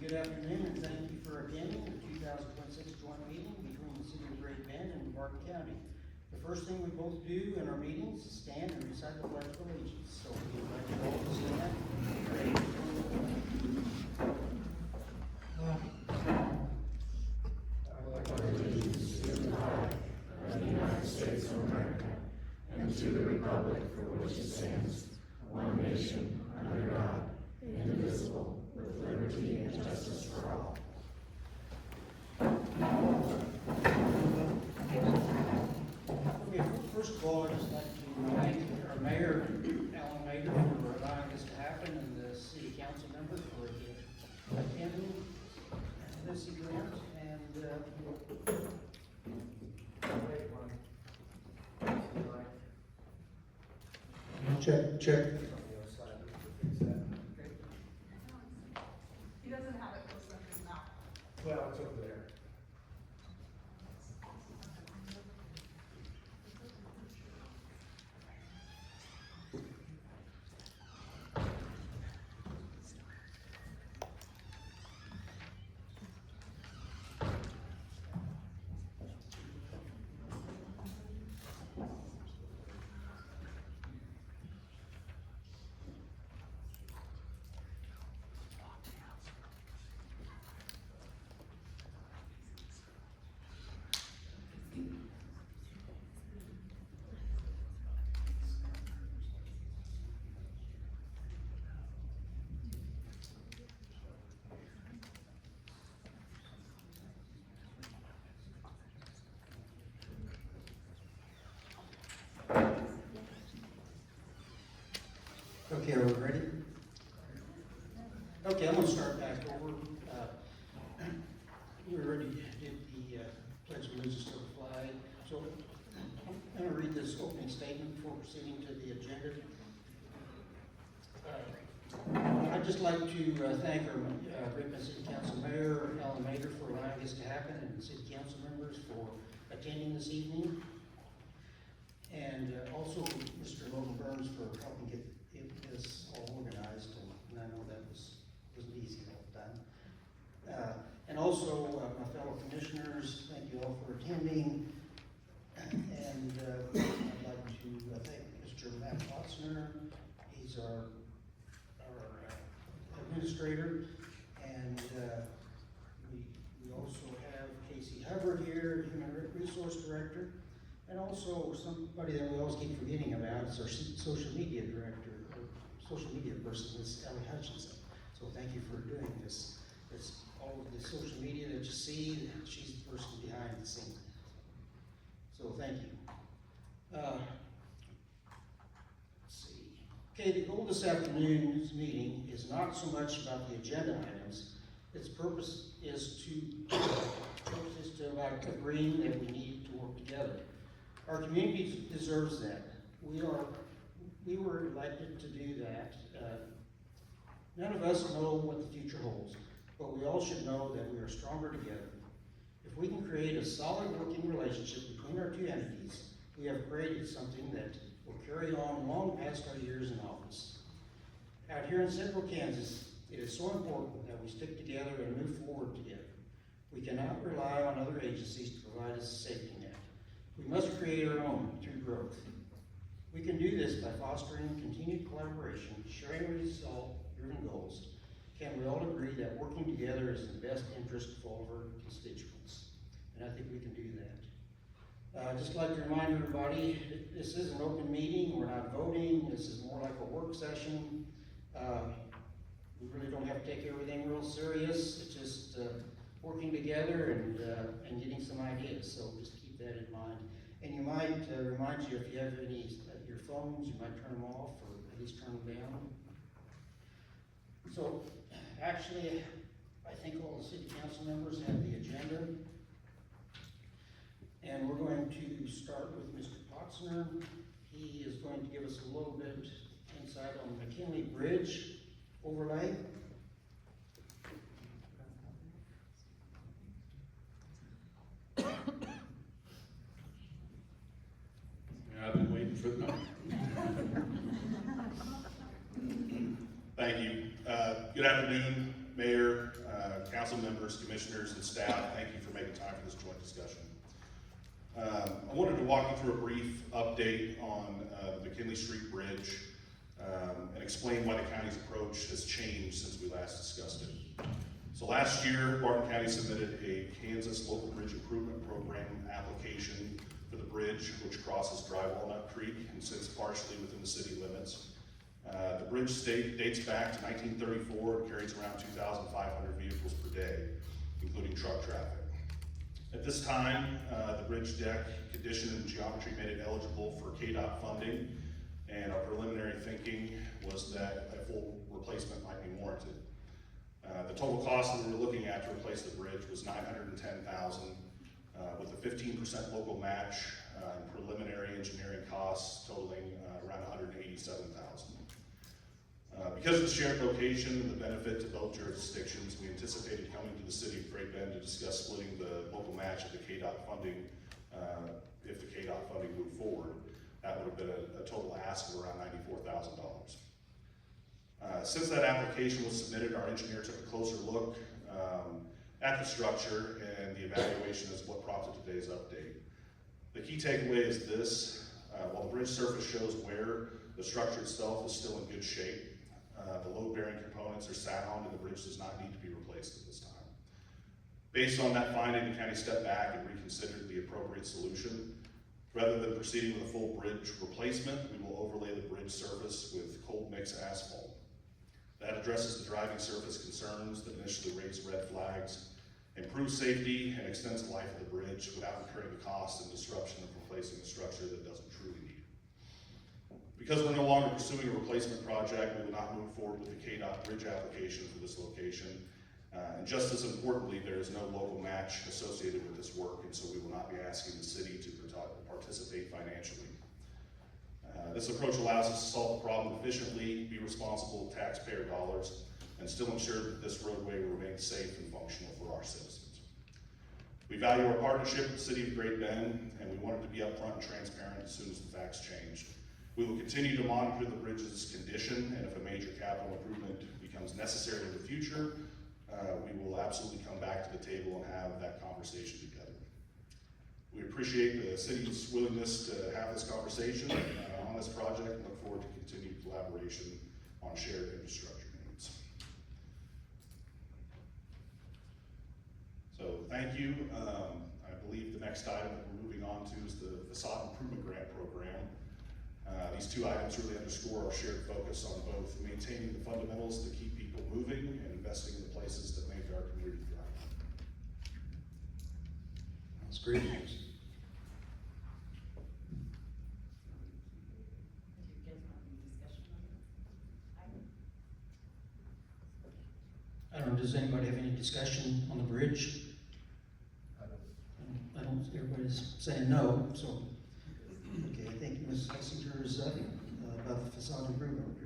Good afternoon, and thank you for attending the 2026 joint meeting between the City of Great Bend and Barton County. The first thing we both do in our meetings is stand and recite the Pledge of Allegiance. So we invite you all to stand. I pledge allegiance to the flag of the United States of America and to the republic for which it stands, one nation, under God, indivisible, with liberty and justice for all. Okay, first of all, I'd just like to thank our mayor, Alan Mader, for allowing this to happen, and the city council members for attending this event. Check. He doesn't have it close enough to his mouth. Well, it's over there. Okay, are we ready? Okay, I'm gonna start back over. We already did the pledge of allegiance to the flag. So I'm gonna read this opening statement before proceeding to the agenda. I'd just like to thank our Great Bend City Council Mayor, Alan Mader, for allowing this to happen, and city council members for attending this evening. And also Mr. Logan Burns for helping get this all organized, and I know that wasn't easy all the time. And also my fellow commissioners, thank you all for attending. And I'd like to thank Mr. Matt Fossner. He's our administrator, and we also have Casey Hubbard here, Human Resource Director. And also somebody that we always keep forgetting about is our social media director, or social media person, is Ellie Hutchinson. So thank you for doing this. It's all of the social media that you see, she's the person behind the scenes. So thank you. Let's see. Okay, the goal this afternoon's meeting is not so much about the agenda items. Its purpose is about agreeing that we need to work together. Our community deserves that. We were elected to do that. None of us know what the future holds, but we all should know that we are stronger together. If we can create a solid working relationship between our two entities, we have created something that will carry on long past our years in office. Out here in central Kansas, it is so important that we stick together and move forward together. We cannot rely on other agencies to provide us a safety net. We must create our own through growth. We can do this by fostering continued collaboration, sharing result-driven goals. Can we all agree that working together is in the best interest of all of our constituents? And I think we can do that. I'd just like to remind everybody, this is an open meeting. We're not voting. This is more like a work session. We really don't have to take everything real serious. It's just working together and getting some ideas. So just keep that in mind. And you might remind you, if you have any your phones, you might turn them off or at least turn them down. So actually, I think all the city council members have the agenda. And we're going to start with Mr. Potsner. He is going to give us a little bit insight on the McKinley Bridge overlay. I've been waiting for the Thank you. Good Good afternoon, Mayor, council members, commissioners, and staff. Thank you for making time for this joint discussion. I wanted to walk you through a brief update on the McKinley Street Bridge and explain why the county's approach has changed since we last discussed it. So last year, Barton County submitted a Kansas Local Bridge Improvement Program application for the bridge, which crosses Dry Walnut Creek and sits partially within the city limits. The bridge dates back to 1934 and carries around 2,500 vehicles per day, including truck traffic. At this time, the bridge deck condition and geometry made it eligible for KDOT funding, and our preliminary thinking was that a full replacement might be warranted. The total cost that we were looking at to replace the bridge was $910,000, with a 15% local match and preliminary engineering costs totaling around $187,000. Because of the shared location and the benefit to both jurisdictions, we anticipated coming to the city of Great Bend to discuss splitting the local match of the KDOT funding if the KDOT funding moved forward. That would have been a total ask of around $94,000. Since that application was submitted, our engineer took a closer look at the structure, and the evaluation is what prompted today's update. The key takeaway is this: while the bridge surface shows wear, the structure itself is still in good shape. The load-bearing components are sound, and the bridge does not need to be replaced at this time. Based on that finding, the county stepped back and reconsidered the appropriate solution. Rather than proceeding with a full bridge replacement, we will overlay the bridge surface with cold mix asphalt. That addresses the driving surface concerns that initially raised red flags, improves safety, and extends the life of the bridge without incurring the cost and disruption of replacing a structure that doesn't truly need it. Because we're no longer pursuing a replacement project, we will not move forward with the KDOT bridge application for this location. And just as importantly, there is no local match associated with this work, and so we will not be asking the city to participate financially. This approach allows us to solve the problem efficiently, be responsible with taxpayer dollars, and still ensure that this roadway remains safe and functional for our citizens. We value our partnership with the City of Great Bend, and we wanted to be upfront and transparent as soon as the facts changed. We will continue to monitor the bridge's condition, and if a major capital improvement becomes necessary in the future, we will absolutely come back to the table and have that conversation together. We appreciate the city's willingness to have this conversation on this project and look forward to continued collaboration on shared infrastructure needs. So thank you. I believe the next item that we're moving on to is the Façade Improvement Grant Program. These two items really underscore our shared focus on both maintaining the fundamentals to keep people moving and investing in the places that make our community thrive. That's great news. I don't know, does anybody have any discussion on the bridge? I don't, everybody's saying no, so. Okay, I think Ms. Hessinger is up about the facade improvement.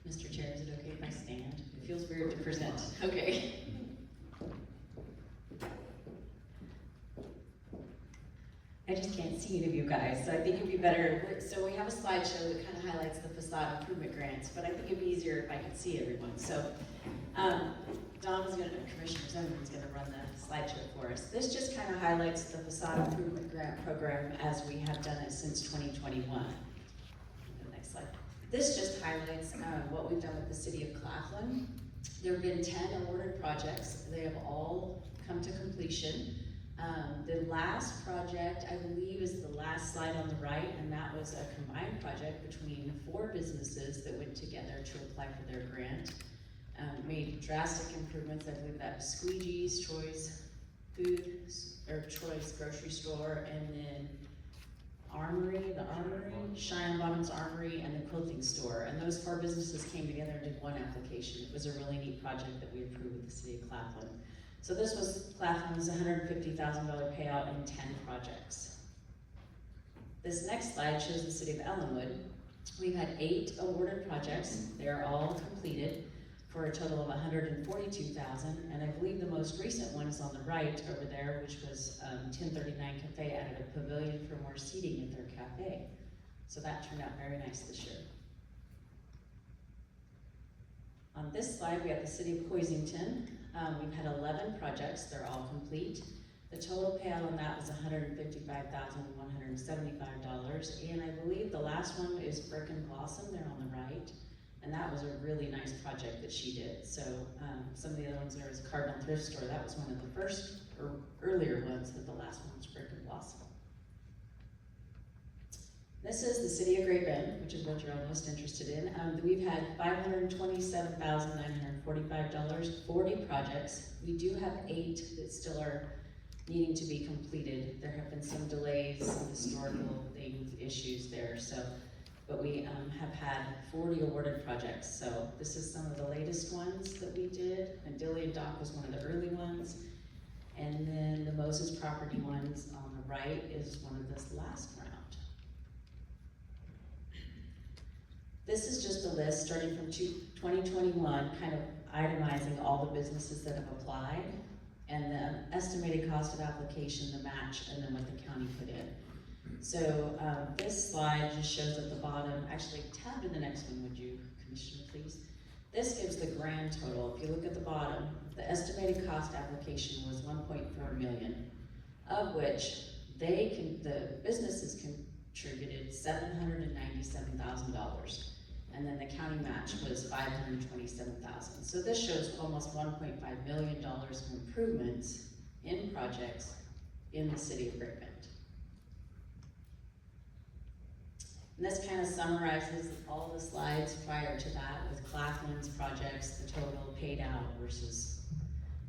Mr. Chair, is it okay if I stand? It feels weird to present. Okay. I just can't see any of you guys, so I think it'd be better. So we have a slideshow that kind of highlights the facade improvement grants, but I think it'd be easier if I could see everyone. So Commissioner Zimmerman's gonna run the slideshow for us. This just kind of highlights the facade improvement grant program as we have done it since 2021. The next slide. This just highlights what we've done with the city of Claflin. There have been 10 awarded projects. They have all come to completion. The last project, I believe, is the last slide on the right, and that was a combined project between 4 businesses that went together to apply for their grant. Made drastic improvements. I believe that was Squeegee's, Troy's Troy's grocery store, and then the Armory, Cheyenne Bottom's Armory, and the quilting store. And those 4 businesses came together and did one application. It was a really neat project that we approved with the city of Claflin. So this was Claflin's $150,000 payout in 10 projects. This next slide shows the city of Ellenwood. We've had 8 awarded projects. They're all completed for a total of $142,000. And I believe the most recent one is on the right over there, which was 1039 Cafe added a pavilion for more seating at their cafe. So that turned out very nice this year. On this slide, we have the city of Hoisington. We've had 11 projects, they're all complete. The total payout on that was $155,175, and I believe the last one is Brick and Blossom, they're on the right. And that was a really nice project that she did. So some of the other ones there is Cardinal Thrift Store. That was one of the first or earlier ones, but the last one was Brick and Blossom. This is the city of Great Bend, which is what you're all most interested in. We've had $527,945, 40 projects. We do have 8 that still are needing to be completed. There have been some delays, some historical issues there. But we have had 40 awarded projects. So this is some of the latest ones that we did. And Dilly Dock was one of the early ones. And then the Moses property ones on the right is one of this last round. This is just a list starting from 2021, kind of itemizing all the businesses that have applied and the estimated cost of application, the match, and then what the county put in. So this slide just shows at the bottom, actually tab to the next one, would you, Commissioner, please? This gives the grand total. If you look at the bottom, the estimated cost application was $1.4 million, of which the businesses contributed $797,000, and then the county match was $527,000. So this shows almost $1.5 million of improvements in projects in the city of Great Bend. And this kind of summarizes all the slides prior to that with Claflin's projects, the total paid out versus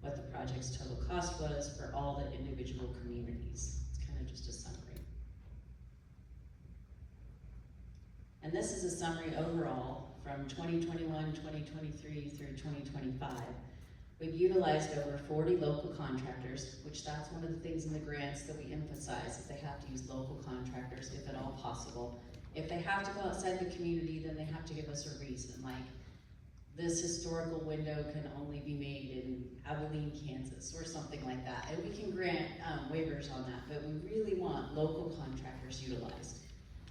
what the project's total cost was for all the individual communities. It's kind of just a summary. And this is a summary overall from 2021, 2023 through 2025. We've utilized over 40 local contractors, which that's one of the things in the grants that we emphasize, is they have to use local contractors if at all possible. If they have to go outside the community, then they have to give us a reason, like this historical window can only be made in Abilene, Kansas, or something like that. And we can grant waivers on that, but we really want local contractors utilized.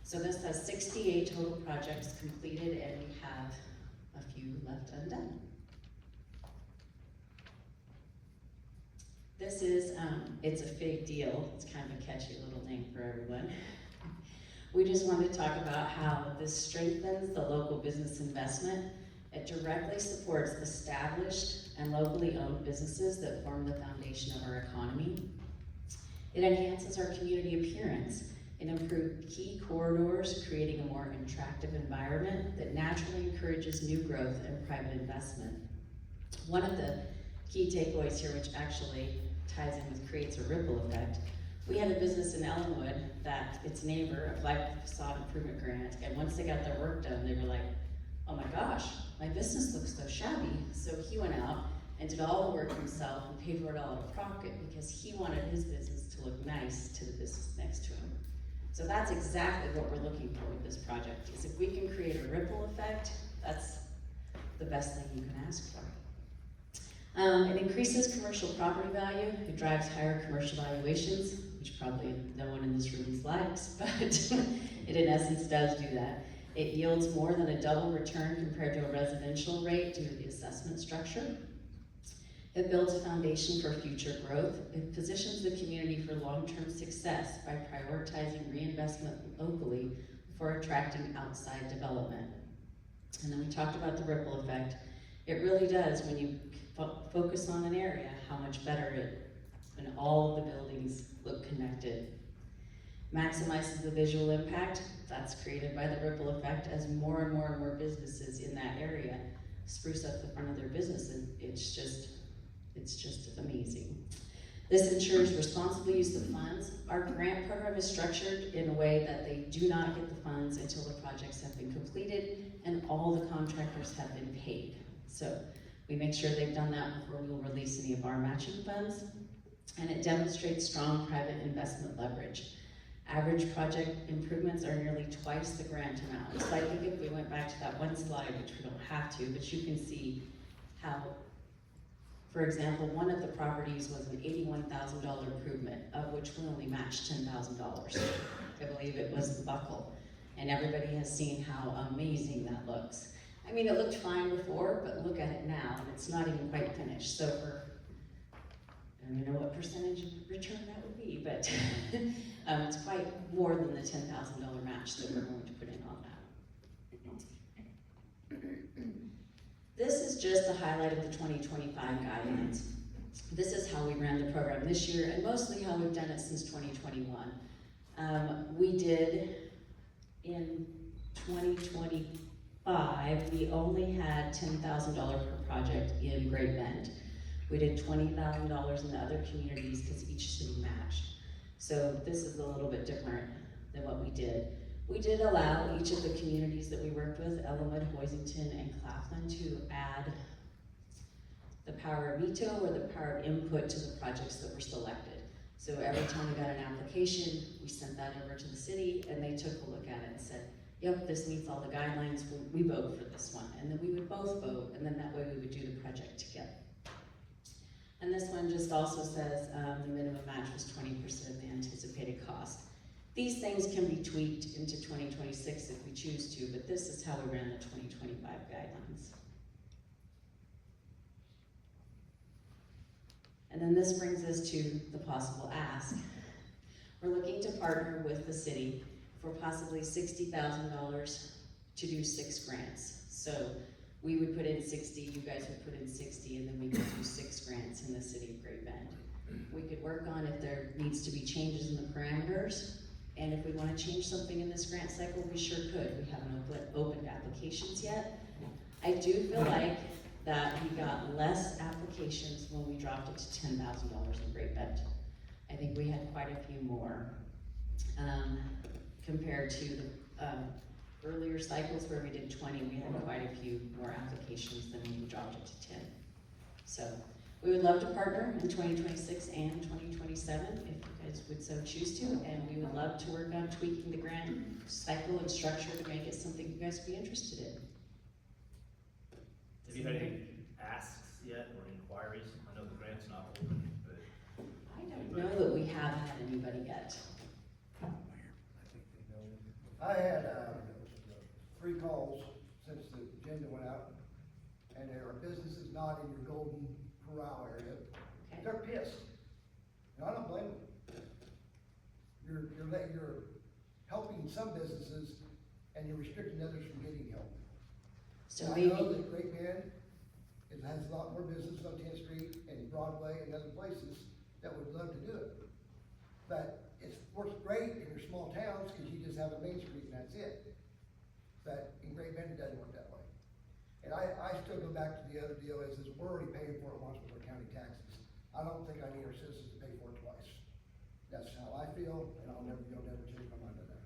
So this has 68 total projects completed, and we have a few left undone. This is, it's a big deal. It's kind of a catchy little name for everyone. We just wanted to talk about how this strengthens the local business investment. It directly supports established and locally owned businesses that form the foundation of our economy. It enhances our community appearance. It improves key corridors, creating a more attractive environment that naturally encourages new growth and private investment. One of the key takeaways here, which actually ties in with creates a ripple effect. We had a business in Ellenwood that its neighbor applied for the Façade Improvement Grant, and once they got their work done, they were like, oh my gosh, my business looks so shabby. So he went out and did all the work himself and paid for it all out of pocket because he wanted his business to look nice to the business next to him. So that's exactly what we're looking for with this project, is if we can create a ripple effect, that's the best thing you can ask for. It increases commercial property value. It drives higher commercial valuations, which probably no one in this room likes, but it in essence does do that. It yields more than a double return compared to a residential rate due to the assessment structure. It builds a foundation for future growth. It positions the community for long-term success by prioritizing reinvestment locally before attracting outside development. And then we talked about the ripple effect. It really does, when you focus on an area, how much better when all of the buildings look connected. Maximizes the visual impact. That's created by the ripple effect as more and more and more businesses in that area spruce up the front of their business, and it's just amazing. This ensures responsible use of funds. Our grant program is structured in a way that they do not get the funds until the projects have been completed and all the contractors have been paid. So we make sure they've done that before we'll release any of our matching funds. And it demonstrates strong private investment leverage. Average project improvements are nearly twice the grant amount. So I think if we went back to that one slide, which we don't have to, but you can see how, for example, one of the properties was an $81,000 improvement, of which we only matched $10,000. I believe it was the Buckle. And everybody has seen how amazing that looks. I mean, it looked fine before, but look at it now, and it's not even quite finished, so I don't even know what percentage of return that would be, but it's quite more than the $10,000 match that we're going to put in on that. This is just the highlight of the 2025 guidelines. This is how we ran the program this year, and mostly how we've done it since 2021. We did, in 2025, we only had $10,000 per project in Great Bend. We did $20,000 in the other communities because each city matched. So this is a little bit different than what we did. We did allow each of the communities that we worked with, Ellenwood, Hoisington, and Claflin, to add the power of veto or the power of input to the projects that were selected. So every time we got an application, we sent that over to the city, and they took a look at it and said, yep, this meets all the guidelines, we vote for this one. And then we would both vote, and then that way we would do the project together. And this one just also says the minimum match was 20% of the anticipated cost. These things can be tweaked into 2026 if we choose to, but this is how we ran the 2025 guidelines. And then this brings us to the possible ask. We're looking to partner with the city for possibly $60,000 to do 6 grants. So we would put in 60, you guys would put in 60, and then we could do 6 grants in the city of Great Bend. We could work on if there needs to be changes in the parameters, and if we want to change something in this grant cycle, we sure could. We haven't opened applications yet. I do feel like that we got less applications when we dropped it to $10,000 in Great Bend. I think we had quite a few more compared to the earlier cycles where we did 20, we had quite a few more applications than when we dropped it to 10. So we would love to partner in 2026 and 2027 if you guys would so choose to, and we would love to work on tweaking the grant cycle and structure to make it something you guys would be interested in. Have you had any asks yet or inquiries? I know the grant's not open, but. I don't know that we have had anybody yet. I had 3 calls since the agenda went out, and there are businesses not in your Golden Corral area. Okay. They're pissed, and I don't blame them. You're helping some businesses, and you're restricting others from getting help. So And maybe, I know that Great Bend has a lot more business on 10th Street and Broadway and other places that would love to do it. But it works great in your small towns because you just have a main street and that's it. But in Great Bend, it doesn't work that way. And I still go back to the other deal is we're already paying for it once with our county taxes. I don't think I need our citizens to pay for it twice. That's how I feel, and you'll never change my mind on that.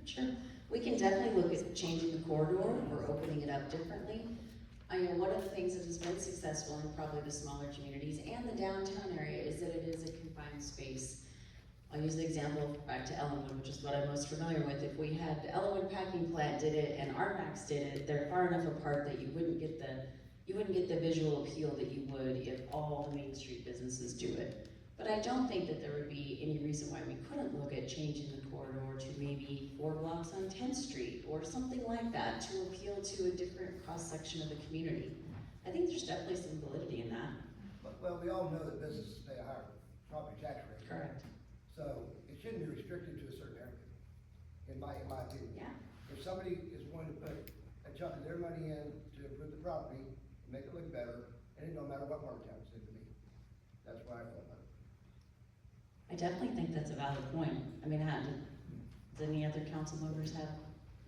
sure. We can definitely look at changing the corridor or opening it up differently. I know one of the things that has been successful in probably the smaller communities and the downtown area is that it is a confined space. I'll use the example back to Ellenwood, which is what I'm most familiar with. If we had the Ellenwood packing plant did it and Armax did it, they're far enough apart that you wouldn't get the visual appeal that you would if all the Main Street businesses do it. But I don't think that there would be any reason why we couldn't look at changing the corridor to maybe 4 blocks on 10th Street or something like that to appeal to a different cross-section of the community. I think there's definitely some validity in that. Well, we all know that businesses pay a higher property tax rate. Correct. So it shouldn't be restricted to a certain area, in my opinion. Yeah. If somebody is going to put a chunk of their money in to improve the property, make it look better, and it don't matter what part of town it's in to me. That's why I feel about it. I definitely think that's a valid point. I mean, does any other council members have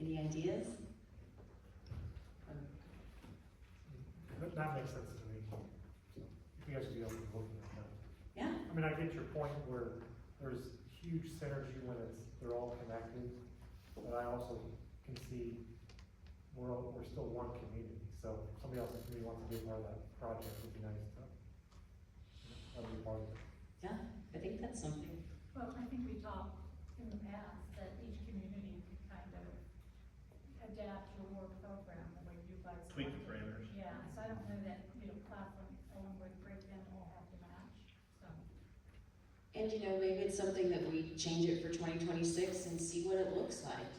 any ideas? That makes sense to me. If you guys would be open to looking at that. Yeah, I mean, I get your point where there's huge synergy when they're all connected, but I also can see we're still one community. So if somebody else in the community wants to be a part of that project, it'd be nice to be part of it. yeah, I think that's something. Well, I think we talked in the past that each community could kind of adapt your program the way you guys. Tweak the want it. parameters. Yeah, so I don't know that, Claflin, Ellenwood, Great Bend all have to match, so. And maybe it's something that we change it for 2026 and see what it looks like.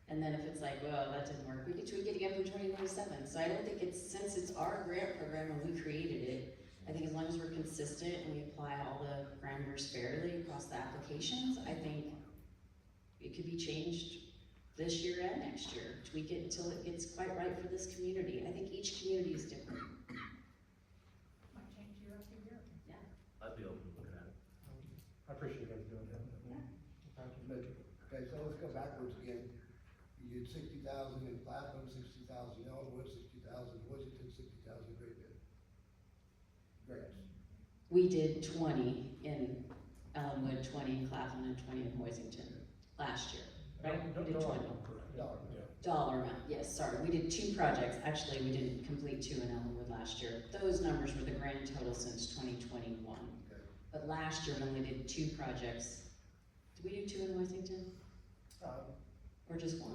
And then if it's like, well, that didn't work, we could tweak it again for 2027. So I don't think it's, since it's our grant program and we created it, I think as long as we're consistent and we apply all the parameters fairly across the applications, I think it could be changed this year and next year. Tweak it until it gets quite right for this community. I think each community is different. Might change year after year. Yeah. I'd be open to looking at it. I appreciate you guys doing that. But, okay, so let's go backwards again. You did 60,000 in Clapham, 60,000 in Ellenwood, 60,000 in Washington, 60,000 in Great Bend. Grants. We did 20 in Ellenwood, 20 in Claflin, and 20 in Hoisington last year, right? We did 20. Dollar. Dollar amount, yes, sorry, we did 2 projects, actually, we didn't complete 2 in Ellenwood last year. Those numbers were the grand total since 2021. Okay. But last year, we only did 2 projects. Did we do 2 in Hoisington, or just 1?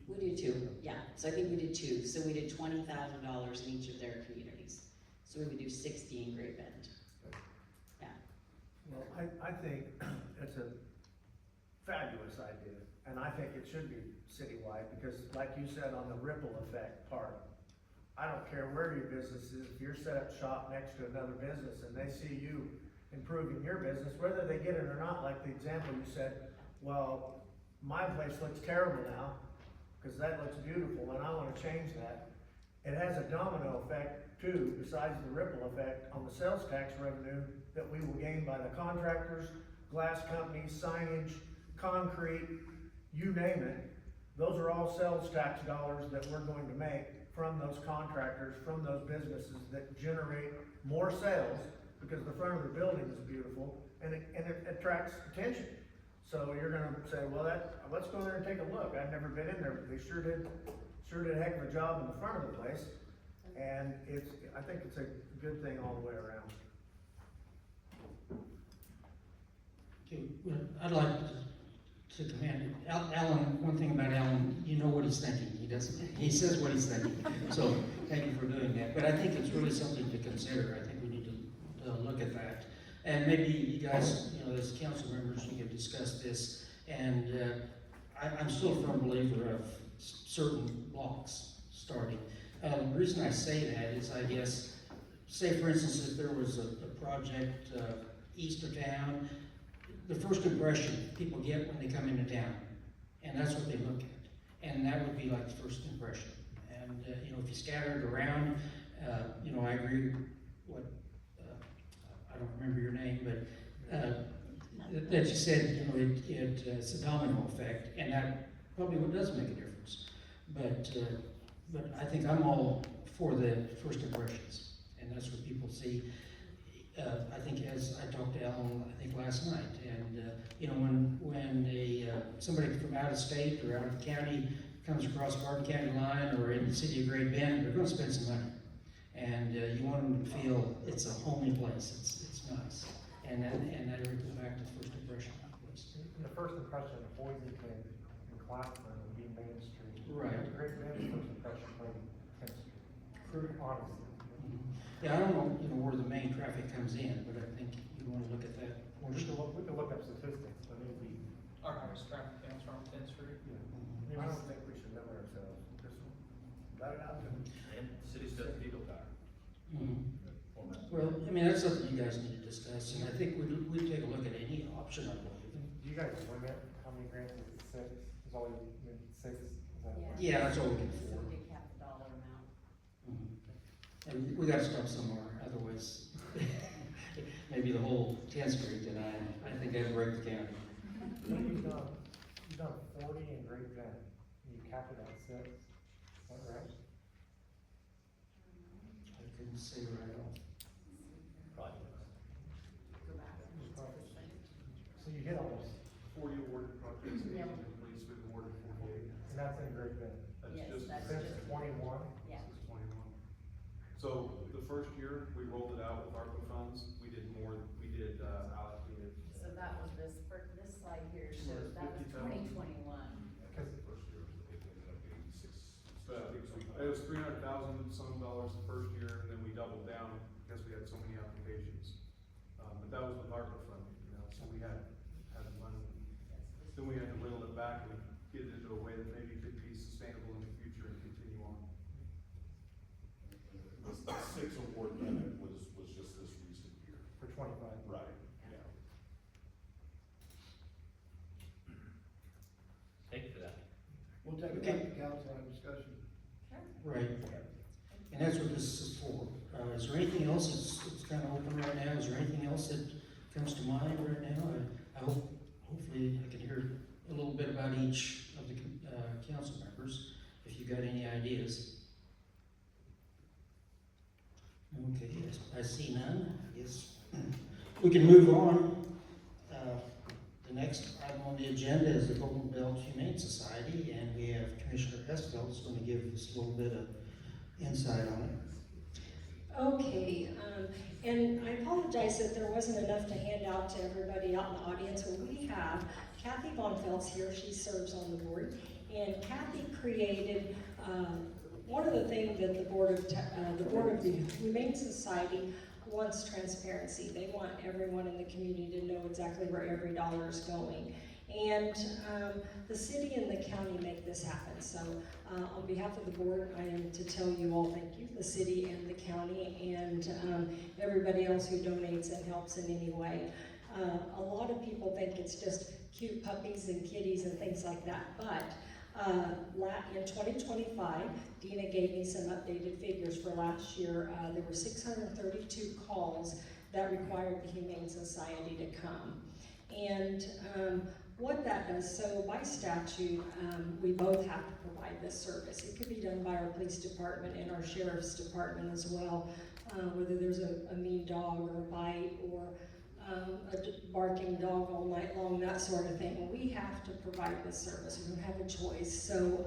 We did 2, yeah, so I think we did 2, so we did $20,000 in each of their communities. So we would do 60 in Great Bend. Yeah. Well, I think it's a fabulous idea, and I think it should be citywide, because like you said on the ripple effect part, I don't care where your business is, if you're set up shop next to another business and they see you improving your business, whether they get it or not, like the example you said, well, my place looks terrible now, because that looks beautiful, and I wanna change that. It has a domino effect too, besides the ripple effect on the sales tax revenue that we will gain by the contractors, glass companies, signage, concrete, you name it. Those are all sales tax dollars that we're going to make from those contractors, from those businesses that generate more sales, because the front of the building is beautiful and it attracts attention. So you're gonna say, well, let's go there and take a look. I've never been in there, but they sure did a heck of a job in the front of the place. And I think it's a good thing all the way around. Okay, well, I'd like to commend Alan. One thing about Alan, you know what he's thinking. He says what he's thinking. So thank you for doing that. But I think it's really something to consider. I think we need to look at that. And maybe you guys, as council members, you can discuss this. And I'm still a firm believer of certain blocks starting. The reason I say that is, I guess, say for instance, if there was a project east of town, the first impression people get when they come into town, and that's what they look at, and that would be like the first impression. And if you scatter it around, I agree what I don't remember your name, but that you said, it's a domino effect, and that probably does make a difference. But I think I'm all for the first impressions, and that's what people see. I think as I talked to Alan, I think last night, and when somebody from out of state or out of the county comes across Barton County line or in the city of Great Bend, they're going to spend some money, and you want them to feel it's a homey place. It's nice, and that would go back to the first impression. The first impression of Hoisington and Claflin would be Main Street. Right. Great Bend, first impression would be 10th Street. Honestly. Yeah, I don't know, where the main traffic comes in, but I think you want to look at that. We could look up statistics, but it would be. Our highest traffic comes from 10th Street. I don't think we should limit ourselves. Just let it out to them. And the city does vehicle power. Mhm. Well, that's something you guys need to discuss, and I think we'd take a look at any option, I believe. Do you guys limit how many grants is it? 6? It's always 6? Is that what- Yeah, that's all we can afford. They cap the dollar amount. And we gotta stop somewhere, otherwise, maybe the whole 10th Street, and I think that'd break the county. You've done 40 in Great Bend, and you capped it at 6, is that right? I couldn't say right off. Projects. So you hit almost, 40 awarded projects, and police been awarded 48. and that's in Great Bend. Since 21, Yeah. This is 21. So the first year, we rolled it out with ARPA funds, we did allocated. So that was this slide here shows, that was 2021. because First year was 86. It was $300,000 some dollars the first year, and then we doubled down because we had so many applications. But that was with ARPA funding, so we had money. Then we had to whittle it back, and get it into a way that maybe could be sustainable in the future and continue on. The 6 award limit was just this recent year. For 25. Right, yeah. Thank you for that. We'll take it back to council on discussion. Right. And that's what this is for. Is there anything else that's kind of open right now? Is there anything else that comes to mind right now? I hopefully I can hear a little bit about each of the council members, if you got any ideas. Okay, yes, I see none. Yes. We can move on. The next item on the agenda is the Belt Humane Society, and we have Commissioner Hesfeld who's going to give us a little bit of insight on it. Okay, and I apologize that there wasn't enough to hand out to everybody out in the audience, but we have Kathy Bonfeld's here, she serves on the board, and Kathy created, one of the things that the Board of the Humane Society wants transparency. They want everyone in the community to know exactly where every dollar is going. And the city and the county make this happen. So on behalf of the board, I am to tell you all thank you, the city and the county, and everybody else who donates and helps in any way. A lot of people think it's just cute puppies and kitties and things like that, but in 2025, Dina gave me some updated figures for last year. There were 632 calls that required the Humane Society to come. And what that does, so by statute, we both have to provide this service. It could be done by our police department and our sheriff's department as well, whether there's a mean dog or a bite or a barking dog all night long, that sort of thing. We have to provide this service. We don't have a choice. So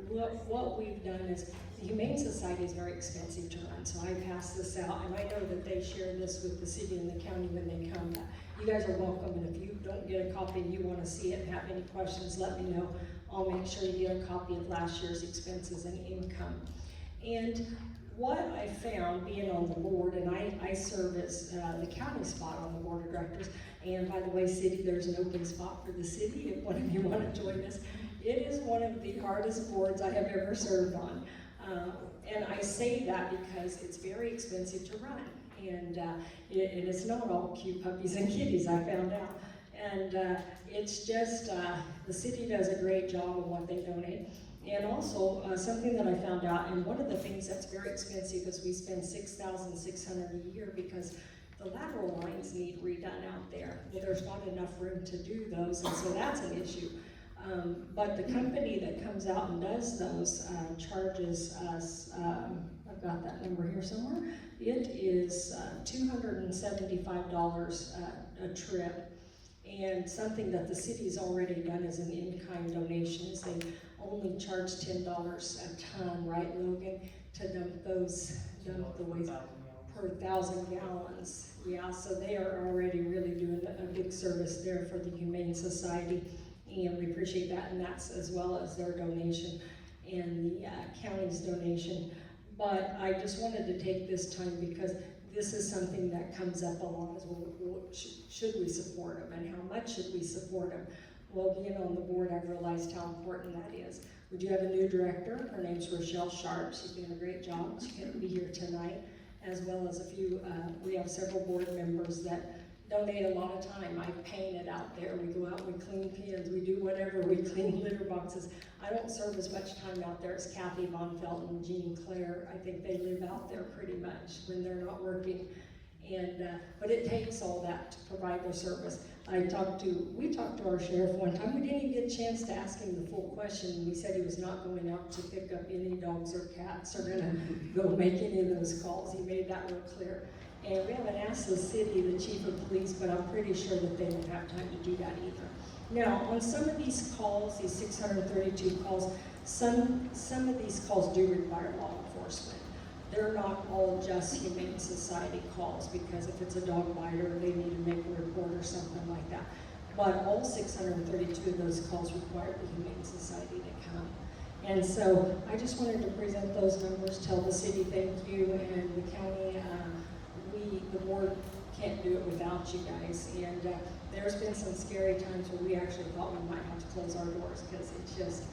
what we've done is, the Humane Society is very expensive to run, so I pass this out, and I know that they share this with the city and the county when they come. You guys are welcome, and if you don't get a copy and you want to see it and have any questions, let me know. I'll make sure you get a copy of last year's expenses and income. And what I found being on the board, and I serve as the county spot on the board of directors, and by the way, city, there's an open spot for the city if one of you want to join us. It is one of the hardest boards I have ever served on. And I say that because it's very expensive to run. And it's not all cute puppies and kitties, I found out. And it's just, the city does a great job of what they donate. And also, something that I found out, and one of the things that's very expensive is we spend $6,600 a year because the lateral lines need redone out there. Well, there's not enough room to do those, and so that's an issue. But the company that comes out and does those charges us, I've got that number here somewhere, it is $275 a trip. And something that the city's already done as an in-kind donation is they only charge $10 a ton, right, Logan, to dump the waste per 1,000 gallons. Yeah, so they are already really doing a big service there for the Humane Society, and we appreciate that, and that's as well as their donation and the county's donation. But I just wanted to take this time because this is something that comes up a lot as well. Should we support them, and how much should we support them? Well, being on the board, I've realized how important that is. We do have a new director. Her name's Rochelle Sharp. She's doing a great job. She couldn't be here tonight, as well as a few, we have several board members that donate a lot of time. I paint it out there. We go out, we clean pins, we do whatever, we clean litter boxes. I don't serve as much time out there as Kathy Bonfeld and Jean Claire. I think they live out there pretty much when they're not working. And but it takes all that to provide their service. We talked to our sheriff one time. We didn't even get a chance to ask him the full question. He said he was not going out to pick up any dogs or cats or gonna go make any of those calls. He made that real clear. And we haven't asked the city, the chief of police, but I'm pretty sure that they don't have time to do that either. Now, on some of these calls, these 632 calls, some of these calls do require law enforcement. They're not all just Humane Society calls, because if it's a dog biter, they need to make a report or something like that. But all 632 of those calls require the Humane Society to come. And so I just wanted to present those numbers, tell the city thank you, and the county, the board can't do it without you guys. And there's been some scary times where we actually thought we might have to close our doors, because it's just,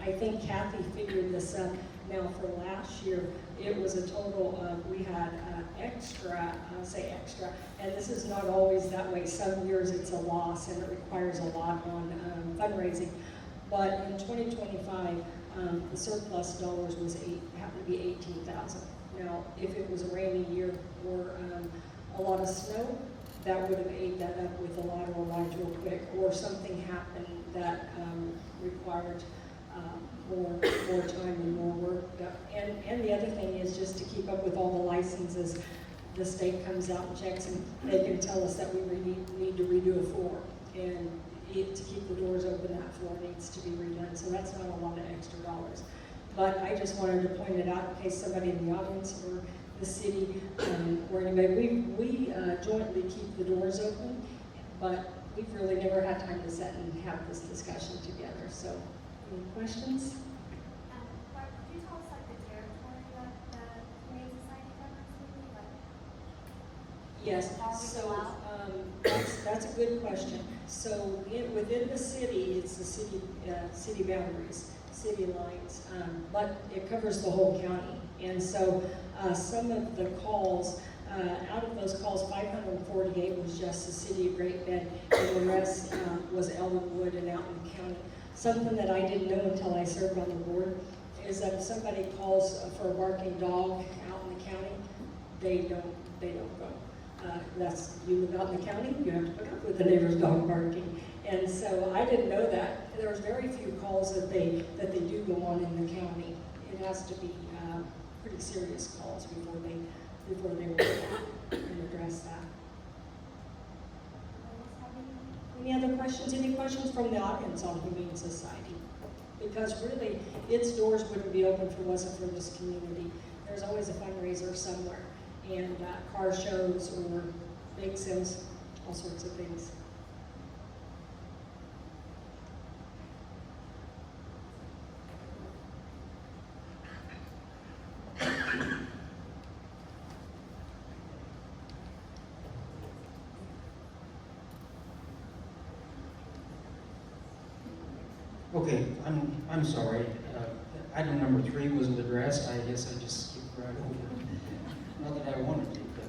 I think Kathy figured this up. Now for last year, it was a total of, we had extra, and this is not always that way. Some years it's a loss and it requires a lot on fundraising. But in 2025, the surplus dollars happened to be 18,000. Now, if it was a rainy year or a lot of snow, that would have ate that up with a lateral line real quick, or something happened that required more time and more work. And the other thing is just to keep up with all the licenses. The state comes out and checks, and they can tell us that we need to redo a floor, and to keep the doors open, that floor needs to be redone. So that's not a lot of extra dollars. But I just wanted to point it out in case somebody in the audience or the city or anybody, we jointly keep the doors open, but we've really never had time to sit and have this discussion together. So, any questions? Could you tell us like the territory that the Humane Society covers? Yes, so that's a good question. So within the city, it's the city boundaries, city lines, but it covers the whole county. And so some of the calls, out of those calls, 548 was just the city of Great Bend, and the rest was Ellenwood and out in the county. Something that I didn't know until I served on the board is that if somebody calls for a barking dog out in the county, they don't go. You live out in the county, you have to put up with the neighbor's dog barking. And so I didn't know that. There's very few calls that they do go on in the county. It has to be pretty serious calls before they will go out and address that. Any other questions? Any questions from the audience on Humane Society? Because really, its doors wouldn't be open if it wasn't for this community. There's always a fundraiser somewhere, and car shows or bake sales, all sorts of things. Okay, I'm sorry. Item number 3 wasn't addressed. I guess I just skipped right over it. Not that I wanted to, but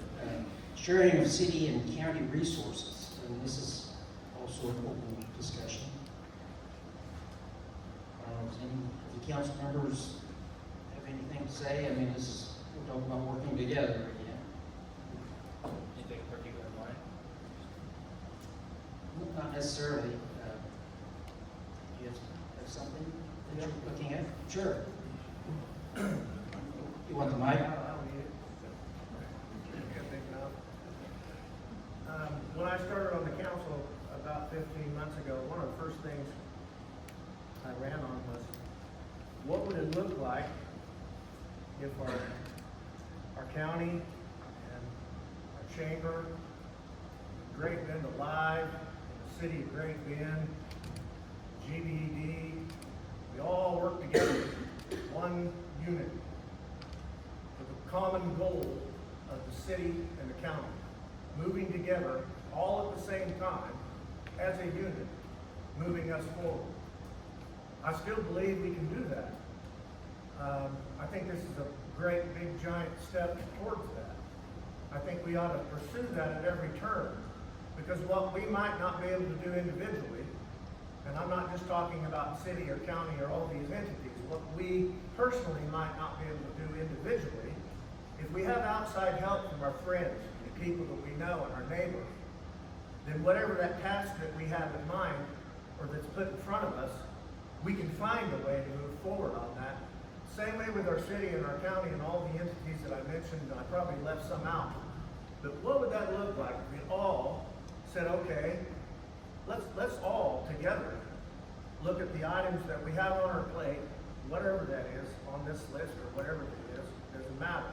sharing of city and county resources. And this is also an open discussion. Does any of the council members have anything to say? I mean, we're talking about working together. Anything particular in mind? Not necessarily. You have something that you're looking at? Sure. You want the mic? When I started on the council about 15 months ago, one of the first things I ran on was, what would it look like if our county and our chamber, Great Bend Alive, the city of Great Bend, GBED, we all work together, one unit, with the common goal of the city and the county, moving together all at the same time as a unit, moving us forward. I still believe we can do that. I think this is a great, big, giant step towards that. I think we ought to pursue that at every turn, because what we might not be able to do individually, and I'm not just talking about city or county or all these entities, what we personally might not be able to do individually, if we have outside help from our friends, the people that we know and our neighbors, then whatever that task that we have in mind or that's put in front of us, we can find a way to move forward on that. Same way with our city and our county and all the entities that I mentioned, and I probably left some out. But what would that look like if we all said, okay, let's all together look at the items that we have on our plate, whatever that is on this list or whatever it is, doesn't matter.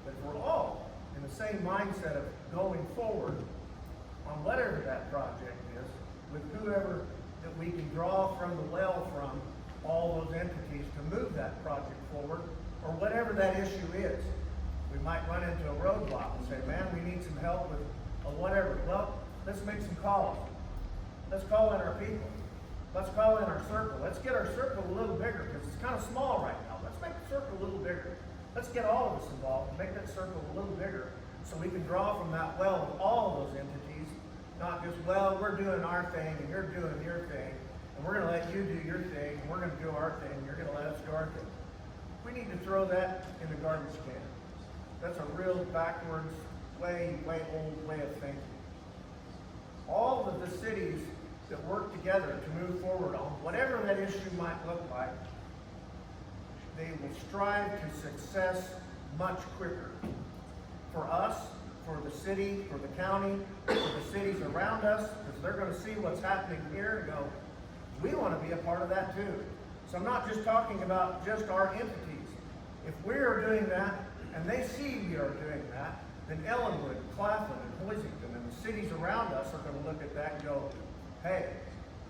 But if we're all in the same mindset of going forward on whatever that project is, with whoever that we can draw from the well from, all those entities to move that project forward, or whatever that issue is. We might run into a roadblock and say, man, we need some help with whatever. Well, let's make some calls. Let's call in our people. Let's call in our circle. Let's get our circle a little bigger, because it's kind of small right now. Let's make the circle a little bigger. Let's get all of us involved and make that circle a little bigger, so we can draw from that well of all of those entities, not just, well, we're doing our thing and you're doing your thing, and we're gonna let you do your thing, and we're gonna do our thing, and you're gonna let us do our thing. We need to throw that in the garbage can. That's a real backwards, way old way of thinking. All of the cities that work together to move forward on whatever that issue might look like, they will strive to success much quicker. For us, for the city, for the county, for the cities around us, because they're going to see what's happening here and go, we want to be a part of that too. So I'm not just talking about just our entities. If we are doing that, and they see we are doing that, then Ellenwood, Claflin, and Hoisington, and the cities around us are going to look at that and go, hey,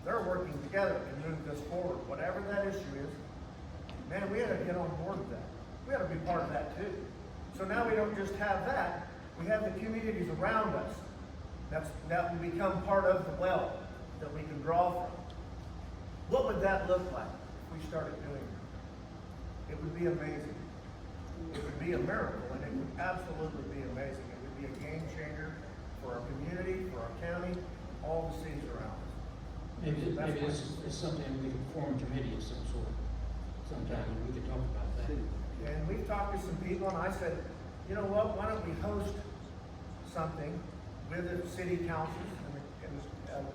they're working together to move this forward. Whatever that issue is, man, we had to get on board with that. We had to be part of that too. So now we don't just have that, we have the communities around us that will become part of the well that we can draw from. What would that look like if we started doing it? It would be amazing. It would be a miracle, and it would absolutely be amazing. It would be a game changer for our community, for our county, all the cities around us. Maybe it's something we can form a committee of some sort sometime, and we can talk about that. And we've talked to some people, and I said, you know what, why don't we host something with the city councils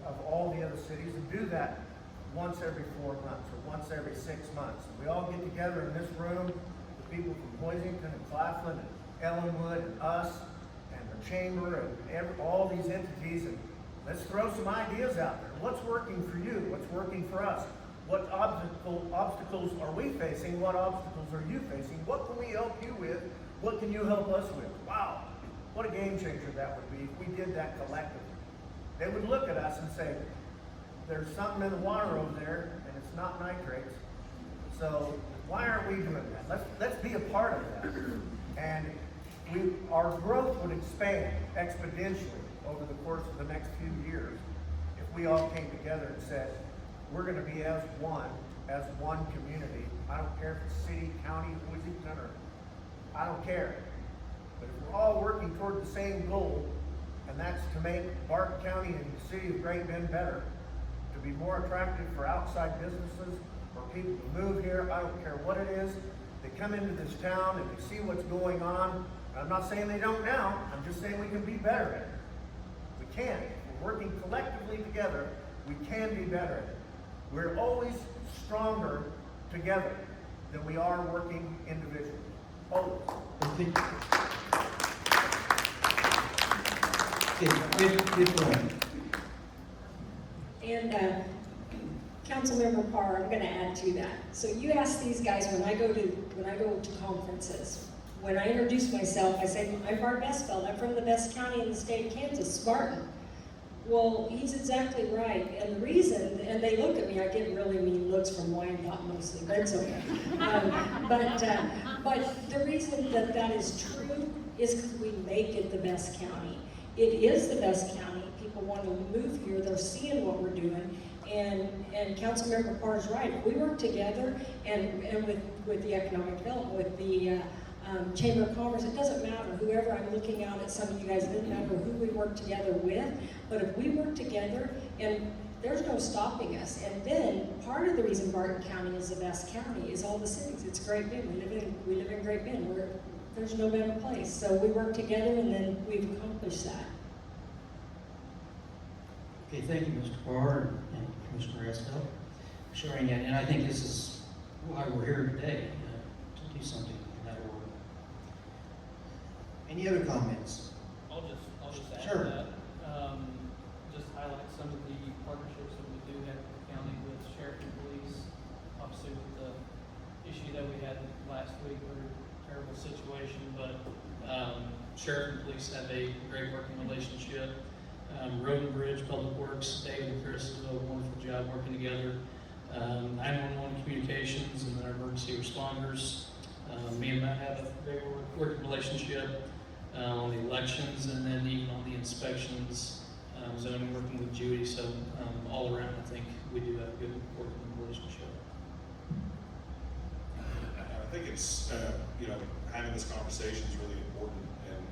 of all the other cities, and do that once every 4 months or once every 6 months. We all get together in this room, the people from Hoisington and Claflin and Ellenwood and us and the chamber and all these entities, and let's throw some ideas out there. What's working for you? What's working for us? What obstacles are we facing? What obstacles are you facing? What can we help you with? What can you help us with? Wow, what a game changer that would be if we did that collectively. They would look at us and say, there's something in the water over there, and it's not nitrates. So why aren't we doing that? Let's be a part of that. And our growth would expand exponentially over the course of the next few years if we all came together and said, we're going to be as one community. I don't care if it's city, county, Hoisington, or I don't care. But if we're all working toward the same goal, and that's to make Barton County and the city of Great Bend better, to be more attractive for outside businesses, for people to move here, I don't care what it is. They come into this town and they see what's going on. I'm not saying they don't now, I'm just saying we can be better at it. We can. If we're working collectively together, we can be better at it. We're always stronger together than we are working individually. Always. And Councilmember Parr, I'm going to add to that. So you ask these guys when I go to conferences. When I introduce myself, I say I'm Bart Bestfeld. I'm from the best county in the state of Kansas, Spartan. Well, he's exactly right. And the reason, and they look at me, I get really mean looks from Wyandotte mostly, but it's okay. But the reason that is true is because we make it the best county. It is the best county. People want to move here. They're seeing what we're doing. And Councilmember Parr is right. If we work together and with the economic development, with the Chamber of Commerce, it doesn't matter. Whoever I'm looking out at, some of you guys, it doesn't matter who we work together with. But if we work together, and there's no stopping us. And then part of the reason Barton County is the best county is all the cities. It's Great Bend. We live in Great Bend. There's no better place. So we work together, and then we've accomplished that. Okay, thank you, Mr. Barr and Commissioner Estelle, for sharing that. And I think this is why we're here today, to do something in that order. Any other comments? I'll just add Sure. to that. Just highlight some of the partnerships that we do have with the county, with sheriff and police. Obviously with the issue that we had last week, we're in a terrible situation, but sheriff and police have a great working relationship. Road and Bridge, Public Works, David and Chris do a wonderful job working together. 911 communications and our emergency responders. Me and Matt have a very working relationship on the elections and then even on the inspections, zoning, working with Judy. So all around, I think we do have a good working relationship. I think it's, having this conversation is really important, and,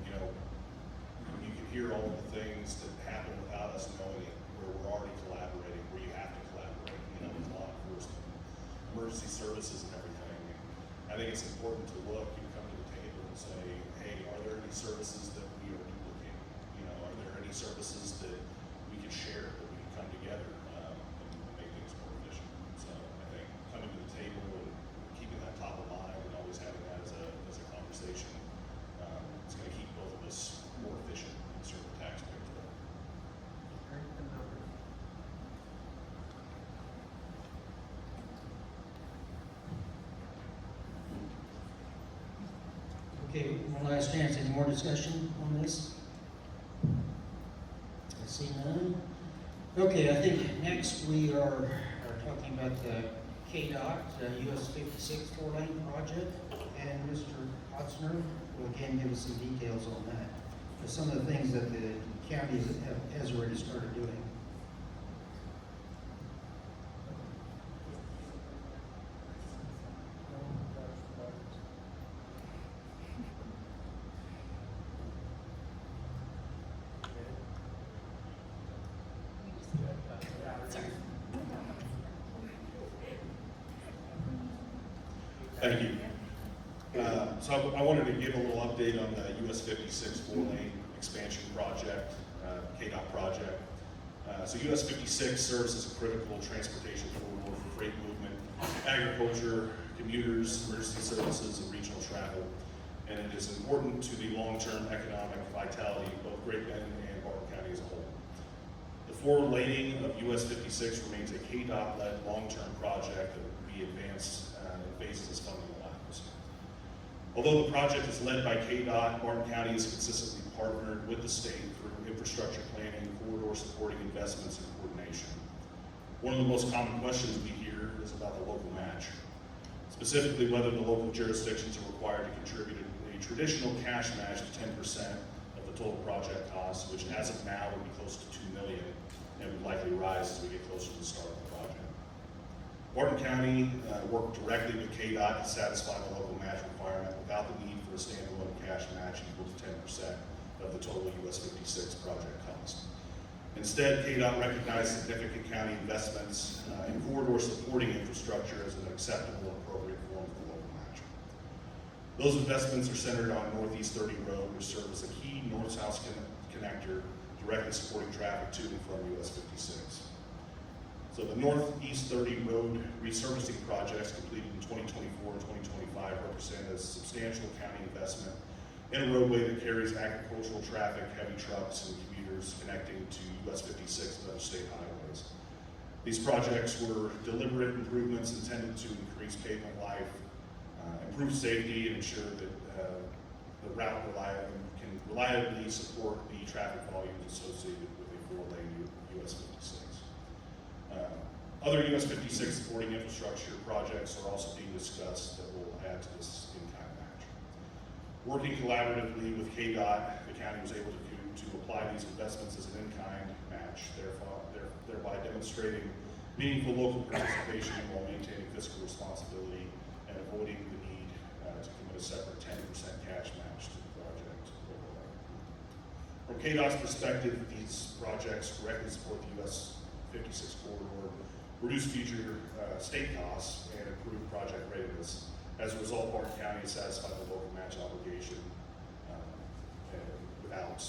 you can hear all of the things that happen without us knowing it, where we're already collaborating, where you have to collaborate, with law enforcement, emergency services and everything. I think it's important to look and come to the table and say, hey, are there any services that we are duplicating? Are there any services that we can share, that we can come together, and make things more efficient? So I think coming to the table and keeping that top of mind and always having that as a conversation, it's gonna keep both of us more efficient and serve the taxpayers better. Okay, one last chance, any more discussion on this? I see none. Okay, I think next we are talking about the KDOT, US-56 4-lane project, and Mr. Hotzner will again give us some details on that. For some of the things that the county has already started doing. Thank you. So I wanted to give a little update on the US-56 4-lane expansion project, KDOT project. So US-56 serves as a critical transportation corridor for freight movement, agriculture, commuters, emergency services, and regional travel. And it is important to the long-term economic vitality of both Great Bend and Barton County as a whole. The 4-laning of US-56 remains a KDOT-led long-term project that will be advanced in phases as funding allows. Although the project is led by KDOT, Barton County has consistently partnered with the state through infrastructure planning, corridor supporting investments, and coordination. One of the most common questions we hear is about the local match, specifically whether the local jurisdictions are required to contribute a traditional cash match to 10% of the total project cost, which as of now would be close to $2 million, and would likely rise as we get closer to the start of the project. Barton County worked directly with KDOT to satisfy the local match requirement without the need for a standalone cash match equal to 10% of the total US-56 project cost. Instead, KDOT recognized significant county investments in corridor supporting infrastructure as an acceptable and appropriate form for the local match. Those investments are centered on Northeast 30 Road, which serves as a key north-south connector directly supporting traffic to and from US-56. So the Northeast 30 Road resurfacing projects completed in 2024 and 2025 represent a substantial county investment in a roadway that carries agricultural traffic, heavy trucks, and commuters connecting to US-56 and other state highways. These projects were deliberate improvements intended to increase pavement life, improve safety, and ensure that the route can reliably support the traffic volumes associated with a 4-lane US-56. Other US-56 supporting infrastructure projects are also being discussed that will add to this in-kind match. Working collaboratively with KDOT, the county was able to apply these investments as an in-kind match, thereby demonstrating meaningful local participation while maintaining fiscal responsibility and avoiding the need to commit a separate 10% cash match to the project overall. From KDOT's perspective, these projects directly support the US-56 corridor, reduce future state costs, and improve project readiness. As a result, Barton County has satisfied the local match obligation without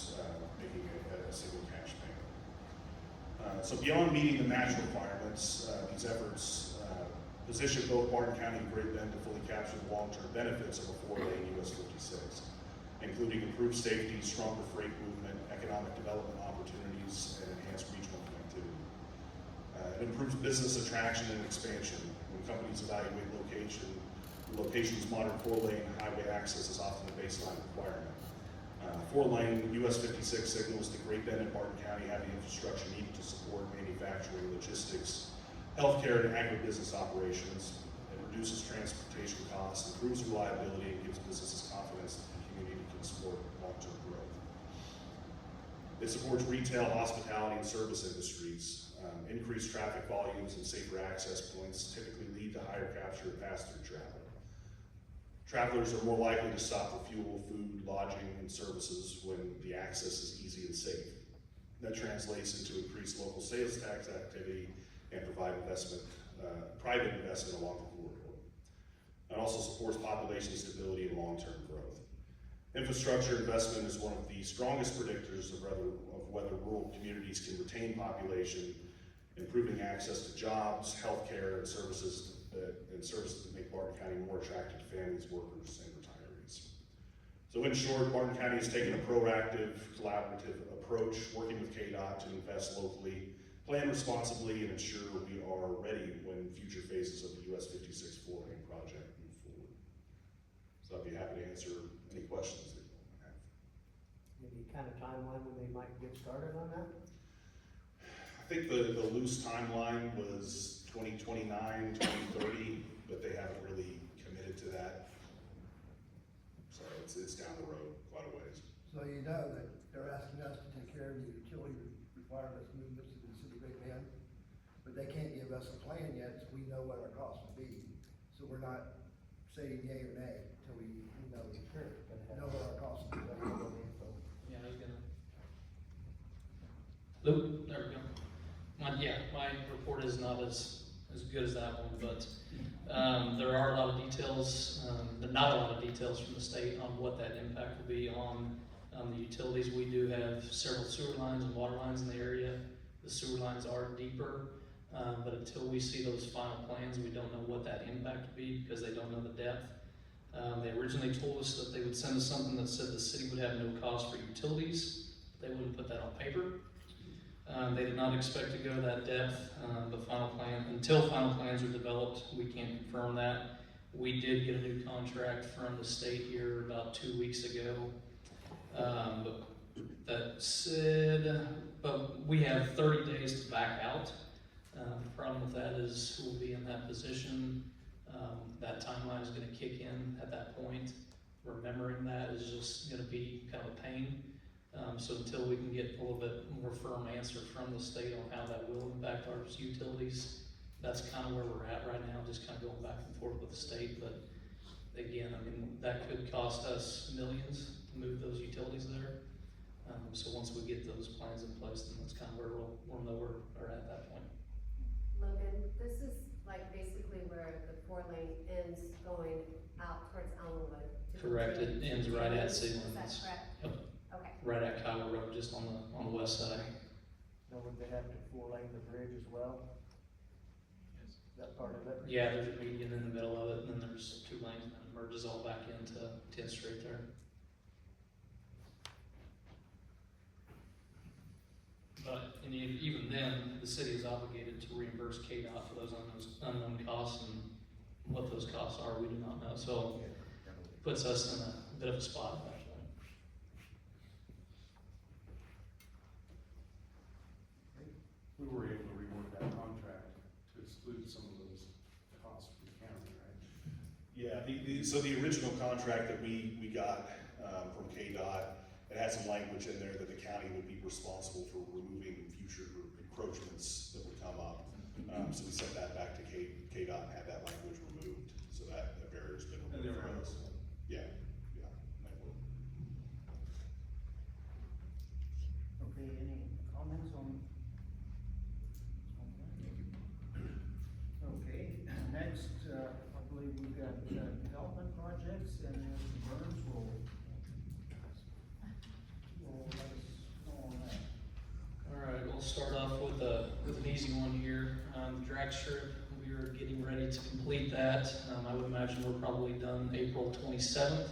making a single cash payment. So beyond meeting the match requirements, these efforts position both Barton County and Great Bend to fully capture the long-term benefits of a 4-lane US-56, including improved safety, stronger freight movement, economic development opportunities, and enhanced regional connectivity. It improves business attraction and expansion. When companies evaluate locations, modern 4-lane highway access is often a baseline requirement. 4-lane US-56 signals that Great Bend and Barton County have the infrastructure needed to support manufacturing, logistics, healthcare, and agribusiness operations, It reduces transportation costs, improves reliability, and gives businesses confidence that the community can support long-term growth. It supports retail, hospitality, and service industries. Increased traffic volumes and safer access points typically lead to higher capture and pass-through travel. Travelers are more likely to stop for fuel, food, lodging, and services when the access is easy and safe. That translates into increased local sales tax activity and private investment along the corridor. It also supports population stability and long-term growth. Infrastructure investment is one of the strongest predictors of whether rural communities can retain population, improving access to jobs, healthcare, and services that make Barton County more attractive to families, workers, and retirees. So in short, Barton County has taken a proactive, collaborative approach, working with KDOT to invest locally, plan responsibly, and ensure we are ready when future phases of the US-56 4-lane project move forward. So I'd be happy to answer any questions that you might have. Any kind of timeline when they might get started on that? I think the loose timeline was 2029, 2030, but they haven't really committed to that. So it's down the road quite a ways. So you know that they're asking us to take care of the utility requirements movements to the city of Big Bend, but they can't give us a plan yet, so we know what our costs will be. So we're not saying yay or nay until we know what our costs will be. Yeah, I was gonna. Luke, there we go. My report is not as good as that one, but there are a lot of details, not a lot of details from the state on what that impact will be on the utilities. We do have several sewer lines and water lines in the area. The sewer lines are deeper, but until we see those final plans, we don't know what that impact will be because they don't know the depth. They originally told us that they would send us something that said the city would have no cost for utilities. They wouldn't put that on paper. They did not expect to go that depth. Until final plans are developed, we can't confirm that. We did get a new contract from the state here about 2 weeks ago. That said, but we have 30 days to back out. The problem with that is we'll be in that position. That timeline is going to kick in at that point. Remembering that is just going to be kind of a pain. So until we can get a little bit more firm answer from the state on how that will impact our utilities, that's kind of where we're at right now, just kind of going back and forth with the state. But again, I mean, that could cost us millions to move those utilities there. So once we get those plans in place, then that's kind of where we'll know where we're at that point. Logan, this is like basically where the 4-lane ends going out towards Elmwood. Correct, it ends right at city Is that limits. correct? Yep. Okay. Right at Kyle Road, just on the west side. Now, would they have to 4-lane the bridge as well? Is that part of it? Yeah, there's a median in the middle of it, and then there's 2 lanes, and it merges all back into 10th Street there. But even then, the city is obligated to reimburse KDOT for those unknown costs, and what those costs are, we do not know. So puts us in a bit of a spot, actually. We were able to rework that contract to exclude some of those costs from the county, right? Yeah, so the original contract that we got from KDOT, it had some language in there that the county would be responsible for removing future encroachments that would come up. So we sent that back to KDOT and had that language removed, so that barrier's been removed for us. Yeah, that will. Okay, any comments on? Okay, next, I believe we've got development projects, and Mr. Burns will let us know on that. All right, we'll start off with an easy one here. The drag strip, we are getting ready to complete that. I would imagine we're probably done April 27th.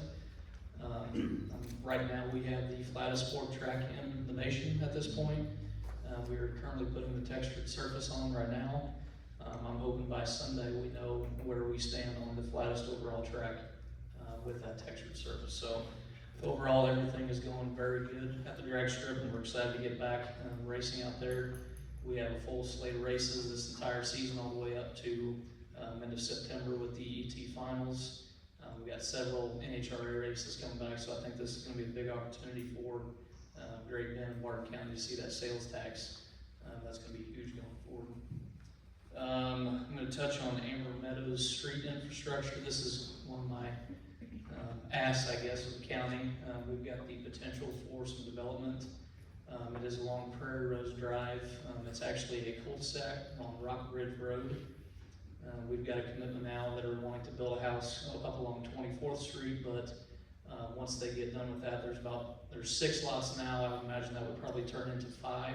Right now, we have the flattest board track in the nation at this point. We are currently putting the textured surface on right now. I'm hoping by Sunday we know where we stand on the flattest overall track with that textured surface. So overall, everything is going very good at the drag strip, and we're excited to get back racing out there. We have a full slate of races this entire season, all the way up to end of September with the ET finals. We've got several NHRA races coming back, so I think this is gonna be a big opportunity for Great Bend and Barton County to see that sales tax. That's gonna be huge going forward. I'm gonna touch on Amber Meadows street infrastructure. This is one of my asks, I guess, of the county. We've got the potential for some development. It is along Prairie Rose Drive. It's actually a cul-de-sac on Rock Ridge Road. We've got a commitment now that are wanting to build a house up along 24th Street, but once they get done with that, there's 6 lots now. I would imagine that would probably turn into 5.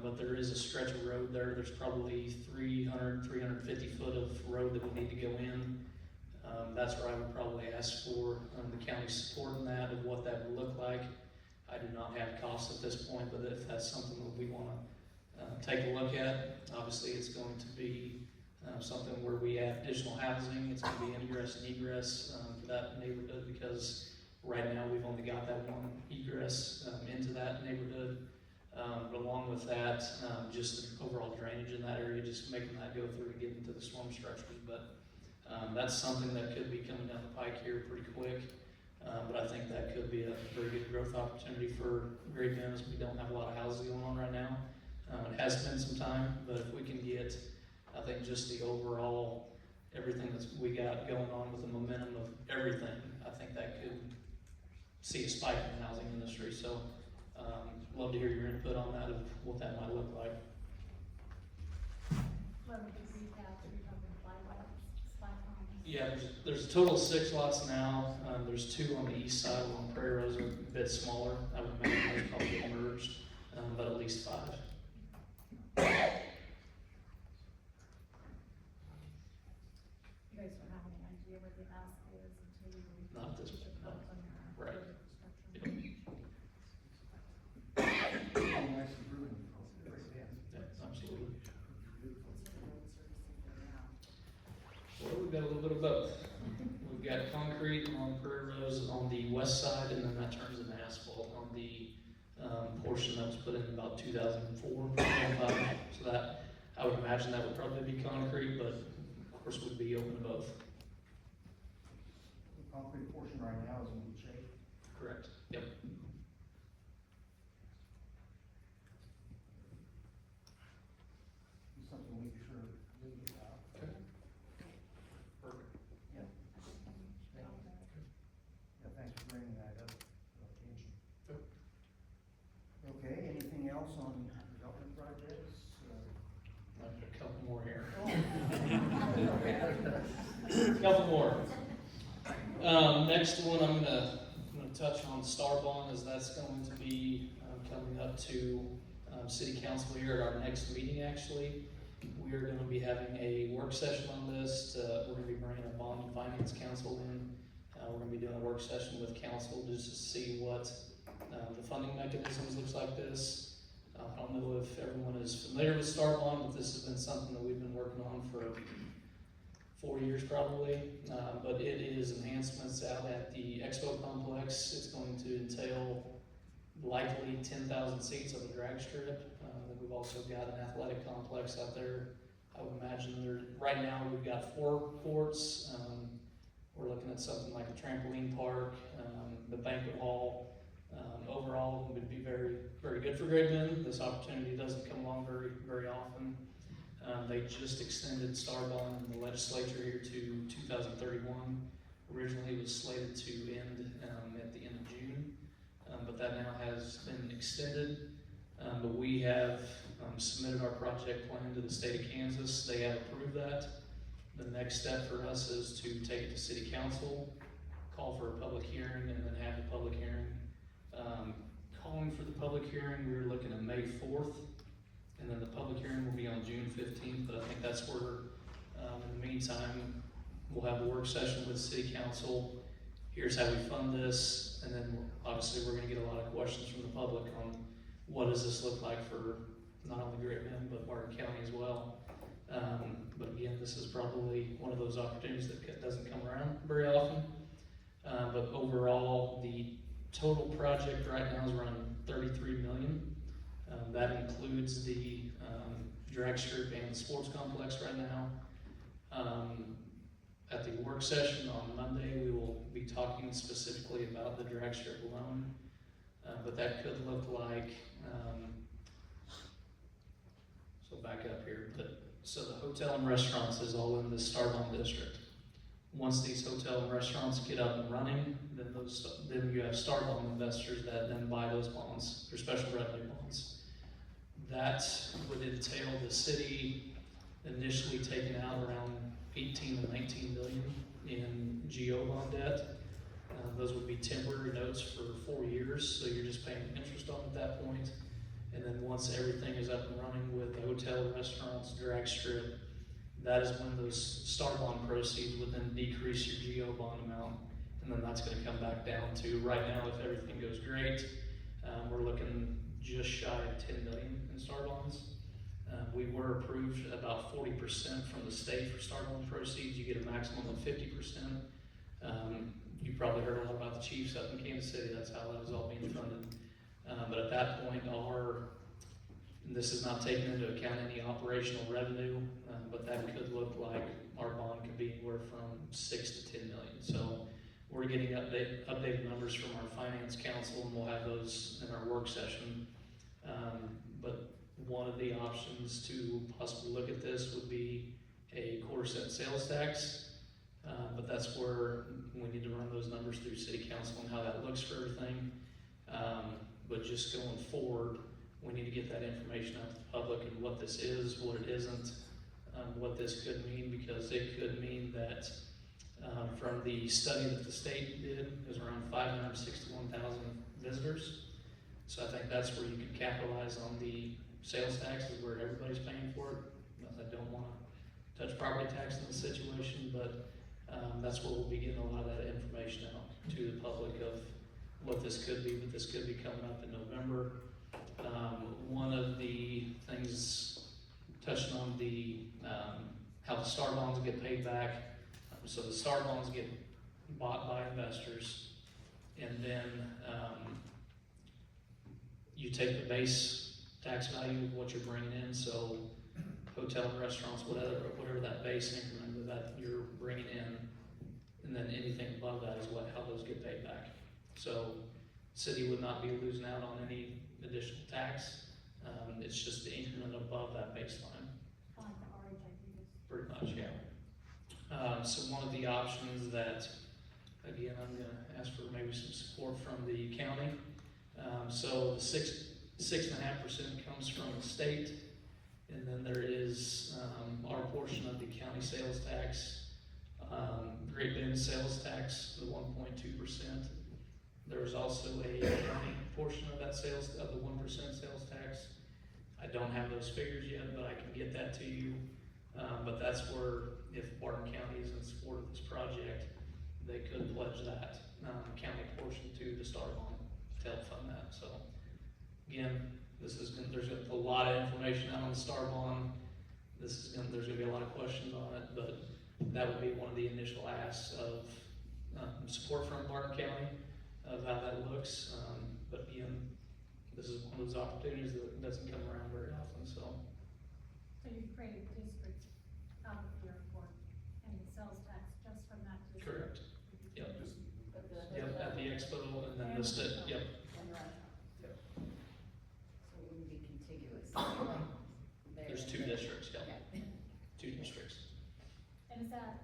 But there is a stretch of road there. There's probably 350 foot of road that would need to go in. That's where I would probably ask for the county's support in that, of what that would look like. I do not have costs at this point, but if that's something that we want to take a look at, obviously it's going to be something where we add additional housing. It's going to be ingress and egress for that neighborhood, because right now we've only got that one egress into that neighborhood. But along with that, just the overall drainage in that area, just making that go through and get into the storm structures. But that's something that could be coming down the pike here pretty quick. But I think that could be a very good growth opportunity for Great Bend, as we don't have a lot of houses going on right now. It has been some time, but if we can get, I think, just the overall, everything that we got going on with the momentum of everything, I think that could see a spike in the housing industry. So love to hear your input on that, of what that might look like. Let me just recap, you're talking 5 lots, 5 homes. Yeah, there's a total of 6 lots now. There's 2 on the east side, along Prairie Rose, are a bit smaller. I would imagine those probably get merged, but at least 5. You guys don't have any idea what the ask is until you. Not at this point, no. Right. Nice improvement. Yeah, absolutely. Well, we've got a little bit of both. We've got concrete on Prairie Rose on the west side, and then that turns into asphalt on the portion that was put in about 2004, 2005. So that, I would imagine that would probably be concrete, but of course we'd be open to both. The concrete portion right now is in good shape. Correct. Yep. It's something we sure need about. Okay. Perfect. Yeah. Yeah, thanks for bringing that up, attention. Yep. Okay, anything else on development projects? I've got a couple more here. Couple more. Next one I'm gonna touch on Star Bond, as that's going to be coming up to City Council here at our next meeting. Actually, we are going to be having a work session on this. We're going to be bringing a bond and finance council in. We're going to be doing a work session with council just to see what the funding mechanisms looks like this. I don't know if everyone is familiar with Star Bond, but this has been something that we've been working on for 4 years probably, but it is enhancements out at the Expo Complex. It's going to entail likely 10,000 seats of a drag strip. We've also got an athletic complex out there. I would imagine right now we've got 4 courts. We're looking at something like a trampoline park, the banquet hall. Overall, it would be very, very good for Great Bend. This opportunity doesn't come along very, very often. They just extended Star Bond in the legislature here to 2031. Originally it was slated to end at the end of June, but that now has been extended. But we have submitted our project plan to the state of Kansas. They have approved that. The next step for us is to take it to City Council, call for a public hearing, and then have the public hearing. Calling for the public hearing, we're looking at May 4th. And then the public hearing will be on June 15th, but I think that's where, in the meantime, we'll have a work session with City Council. Here's how we fund this, and then obviously we're gonna get a lot of questions from the public on what does this look like for not only Great Bend, but Barton County as well. But again, this is probably one of those opportunities that doesn't come around very often. But overall, the total project right now is around $33 million. That includes the drag strip and the sports complex right now. At the work session on Monday, we will be talking specifically about the drag strip loan, but that could look like, so back up here, so the hotel and restaurants is all in the Starbond district. Once these hotel and restaurants get up and running, then you have Starbond investors that then buy those bonds, or special revenue bonds. That would entail the city initially taking out around 18 to 19 million in GO bond debt. Those would be temporary notes for 4 years, so you're just paying interest on at that point. And then once everything is up and running with the hotel, restaurants, drag strip, that is when those star bond proceeds would then decrease your GO bond amount, and then that's gonna come back down to, right now, if everything goes great, we're looking just shy of 10 million in star bonds. We were approved about 40% from the state for star bond proceeds. You get a maximum of 50%. You probably heard a lot about the Chiefs up in Kansas City. That's how that is all being funded. But at that point, and this is not taking into account any operational revenue, but that could look like our bond could be anywhere from 6 to 10 million. So we're getting updated numbers from our finance council, and we'll have those in our work session. But one of the options to possibly look at this would be a quarter-cent sales tax, but that's where we need to run those numbers through city council and how that looks for everything. But just going forward, we need to get that information out to the public and what this is, what it isn't, what this could mean, because it could mean that from the study that the state did, it was around 561,000 visitors. So I think that's where you can capitalize on the sales taxes, where everybody's paying for it. I don't want to touch property tax in this situation, but that's where we'll be getting a lot of that information out to the public of what this could be, but this could be coming up in November. One of the things, touching on the how the star bonds get paid back. So the star bonds get bought by investors, and then you take the base tax value of what you're bringing in. So hotel and restaurants, whatever that base increment that you're bringing in, and then anything above that is how those get paid back. So city would not be losing out on any additional tax. It's just the increment above that baseline. Like the RHIP. Pretty much, yeah. So one of the options that, again, I'm gonna ask for maybe some support from the county. So the 6.5% comes from the state, and then there is our portion of the county sales tax, Great Bend sales tax, the 1.2%. There's also a county portion of that of the 1% sales tax. I don't have those figures yet, but I can get that to you. But that's where, if Barton County is in support of this project, they could pledge that county portion to the star bond to help fund that. So again, there's a lot of information out on the star bond. There's gonna be a lot of questions on it, but that would be one of the initial asks of support from Barton County of how that looks. But again, this is one of those opportunities that doesn't come around very often, so. So you create a district out of the airport and the sales tax just from that district? Correct. Yep. But the Yep, at the expo, and then the state, yep. And restaurant. Yep. So it wouldn't be contiguous. There's two districts, yeah. Yeah. Two districts. And is that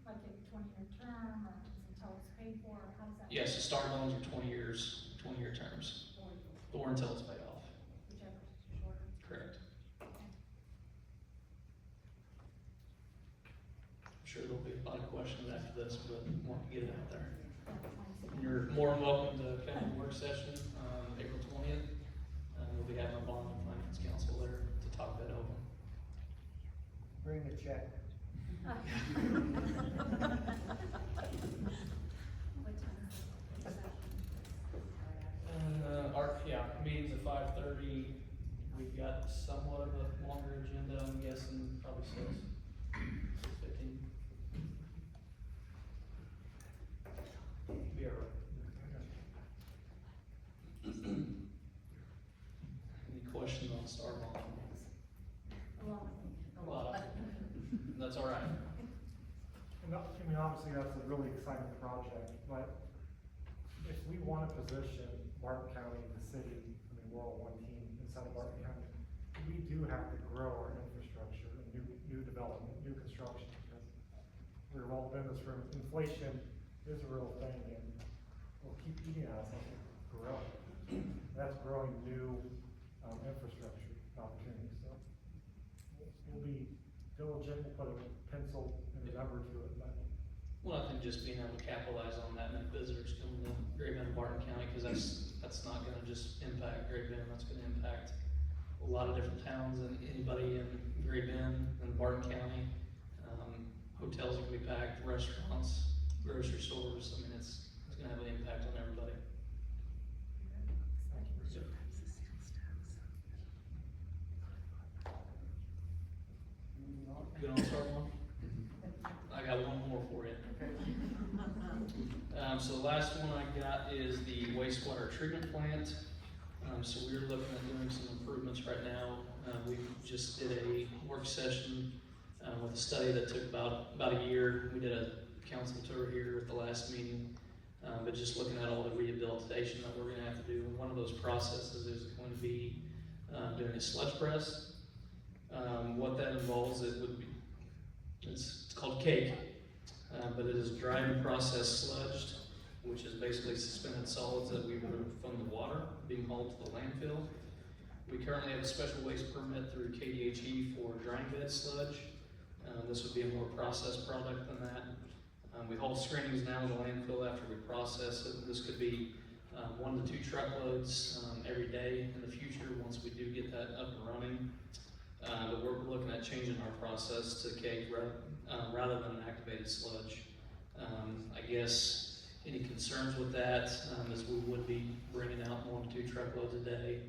like a 20-year term, or until it's paid for, or how does that? Yes, the star loans are 20-year terms, or until it's paid off. Whichever is shorter. Correct. Okay. I'm sure there'll be a lot of questions after this, but I want to get it out there. That's nice. You're more than welcome to come to the work session, April 20th. We'll be having a bond and finance council there to talk that over. Bring the check. What time is it? Our meeting's at 5:30. We've got somewhat of a longer agenda, I'm guessing probably 6:15. Be all right. Any questions on Star Bond? A lot. A lot of them. That's all right. obviously that's a really exciting project, but if we want to position Barton County, the city, I mean, we're all one team inside of Barton County, we do have to grow our infrastructure and new development, new construction, because we've all been in this room, inflation is a real thing, and will keep eating at us as we grow. That's growing new, infrastructure opportunities, so we'll be diligent, we'll put a pencil and a number to it, but. Well, I think just being able to capitalize on that and have visitors coming to Great Bend and Barton County, because that's not gonna just impact Great Bend, that's gonna impact a lot of different towns, and anybody in Great Bend and Barton County. Hotels are gonna be packed, restaurants, grocery stores, I mean, it's gonna have an impact on everybody. Good on start one? I got one more for you. So the last one I got is the wastewater treatment plant. So we're looking at doing some improvements right now. We just did a work session with a study that took about a year. We did a council tour here at the last meeting, but just looking at all the rehabilitation that we're gonna have to do. One of those processes is going to be doing a sludge press. What that involves, it's called cake, but it is dried and processed sludged, which is basically suspended solids that we remove from the water being hauled to the landfill. We currently have a special waste permit through KDHE for drying bed sludge. This would be a more processed product than that. We haul screenings now in the landfill after we process it. This could be 1 to 2 truckloads every day in the future once we do get that up and running. But we're looking at changing our process to cake rather than an activated sludge. I guess any concerns with that is we would be bringing out 1 to 2 truckloads a day.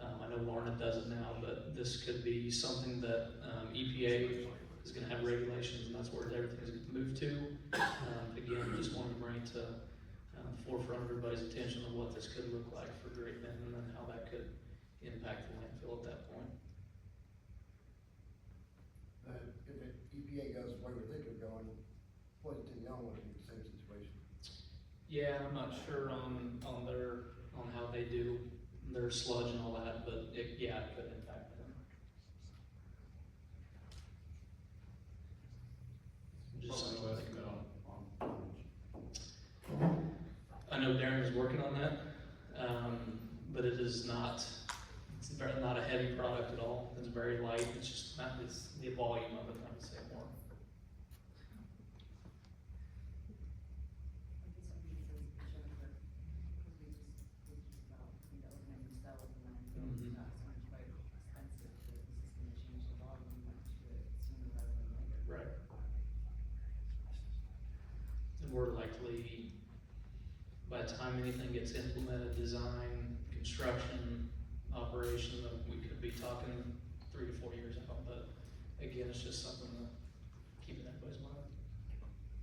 I know Lorna does it now, but this could be something that EPA is going to have regulations, and that's where everything's going to move to. Again, just wanted to bring it to the forefront of everybody's attention of what this could look like for Great Bend, and then how that could impact the landfill at that point. If the EPA goes the way we think they're going, what is the young one in the same situation? Yeah, I'm not sure on how they do their sludge and all that, but it could impact them. Just something to think about. I know Darren is working on that, but it is not. It's not a heavy product at all. It's very light. It's just not. It's the volume of it. I would say more. Right. And we're likely, by the time anything gets implemented, design, construction, operation, we could be talking 3 to 4 years out, but again, it's just something to keep in everybody's mind.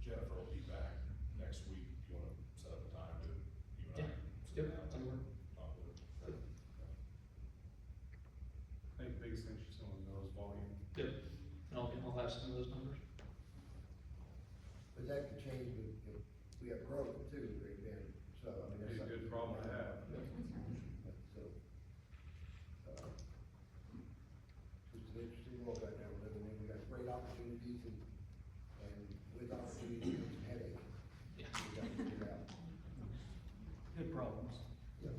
Jennifer will be back next week. You wanna set up a time to, you and I? Yep, that'll work. Talk with her? I think the biggest thing she's gonna know is volume. Yep, and I'll have some of those numbers. But that could change if we have growth too, Great Bend, so I mean, Be that's a good problem to have. So, just an interesting world right now we're living in. We got great opportunities and with opportunities comes headache. Yeah. We got to figure out. Good problems. Yep.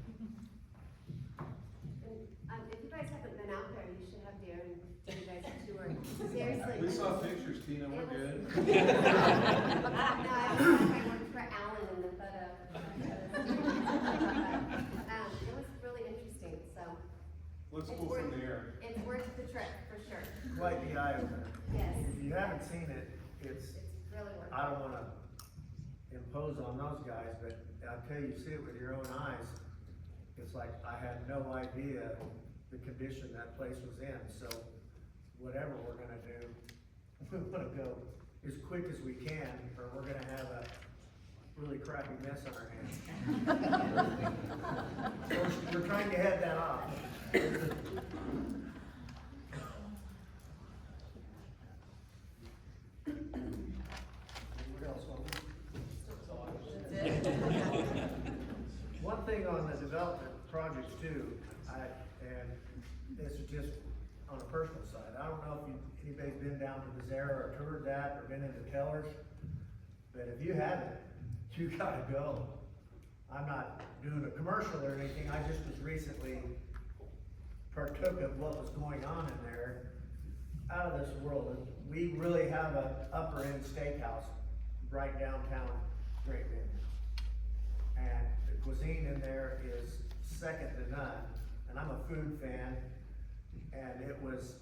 If you guys haven't been out there, you should have Darren give you guys a tour. Seriously. We saw pictures, Tina, we're good. No, I worked for Alan in the photo. It was really interesting, so. Let's It's pull worth- from the air. It's worth the trip, for sure. Quite the eye opener. Yes. If you haven't seen it, it's, It's really worth it. I don't wanna impose on those guys, but I'll tell you, see it with your own eyes. It's like, I had no idea the condition that place was in, so whatever we're gonna do, we wanna go as quick as we can, or we're gonna have a really crappy mess on our hands. So we're trying to head that off. What else on development projects too, and this is just on a personal side. I don't know if anybody's been down to the Zara or toured that or been into Tellers, but if you haven't, you gotta go. I'm not doing a commercial or anything, I just was recently partook of what was going on in there, out of this world. We really have an upper end steakhouse right downtown Great Bend. And the cuisine in there is second to none, and I'm a food fan, and it was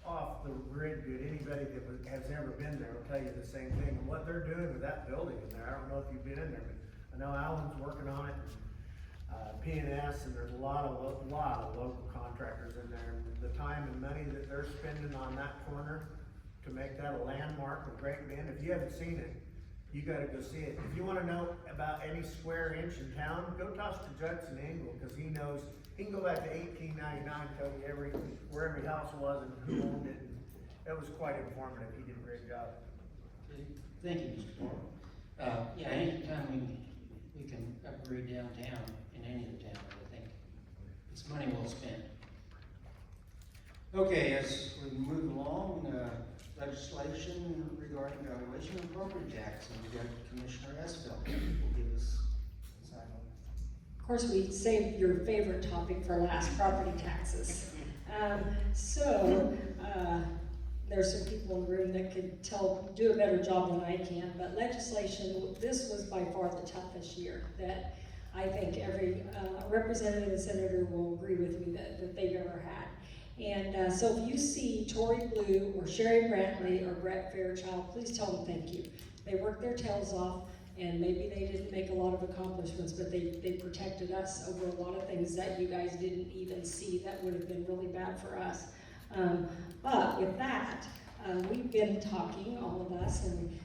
off the grid good. Anybody that has ever been there will tell you the same thing. And what they're doing with that building in there, I don't know if you've been in there, but I know Alan's working on it, P&S, and there's a lot of local contractors in there. The time and money that they're spending on that corner to make that a landmark of Great Bend, if you haven't seen it, you gotta go see it. If you wanna know about any square inch in town, go talk to Judson Engel, cause he knows, he can go back to 1899, tell you where every house was and who owned it. It was quite informative, he did a great job. Thank you, Mr. Moore. Yeah, anytime we can upgrade downtown in any of the towns, I think it's money well spent. Okay, as we move along, legislation regarding valuation of property tax, and we've got Commissioner Esfeld will give us insight on that. Of course, we saved your favorite topic for last, property taxes. There's some people in the room that could do a better job than I can, but legislation, this was by far the toughest year that I think every representative and senator will agree with me that they've ever had. And so if you see Tory Blue or Sherry Brantley or Brett Fairchild, please tell them thank you. They worked their tails off, and maybe they didn't make a lot of accomplishments, but they protected us over a lot of things that you guys didn't even see that would have been really bad for us. But with that, we've been talking, all of us, and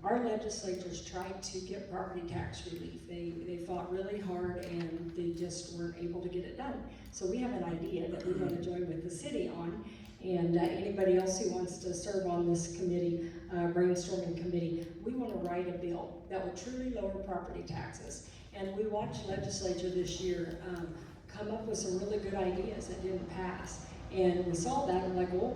our legislators tried to get property tax relief. They fought really hard and they just weren't able to get it done. So we have an idea that we want to join with the city on, and anybody else who wants to serve on this committee, brainstorming committee, we want to write a bill that will truly lower property taxes. And we watched legislature this year come up with some really good ideas that didn't pass. And we saw that and we're like, well,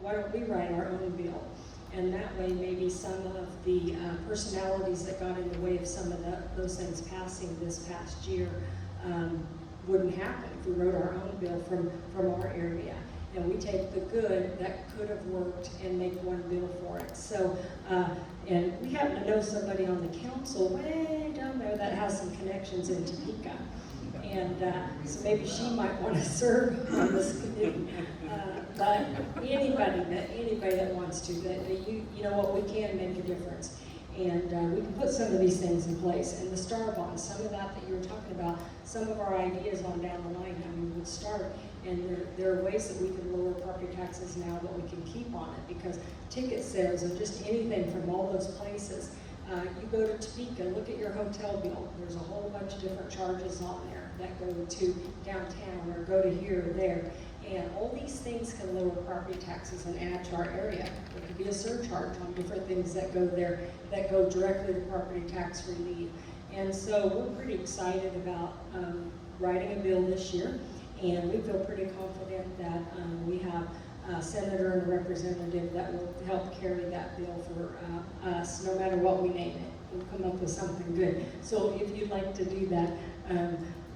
why don't we write our own bill? And that way maybe some of the personalities that got in the way of some of those things passing this past year wouldn't happen if we wrote our own bill from our area. And we take the good that could have worked and make one bill for it. So, and we happen to know somebody on the council way down there that has some connections in Topeka. And so maybe she might want to serve on this committee. But anybody that wants to, you know what, we can make a difference. And we can put some of these things in place. And the STAR bonds, some of that you were talking about, some of our ideas on down the line, how we would start. And there are ways that we can lower property taxes now that we can keep on it, because ticket sales or just anything from all those places. You go to Topeka, look at your hotel bill. There's a whole bunch of different charges on there that go to downtown or go to here or there. And all these things can lower property taxes and add to our area. There could be a surcharge on different things that go there that go directly to property tax relief. And so we're pretty excited about writing a bill this year. And we feel pretty confident that we have a senator and a representative that will help carry that bill for us, no matter what we name it. We'll come up with something good. So if you'd like to do that,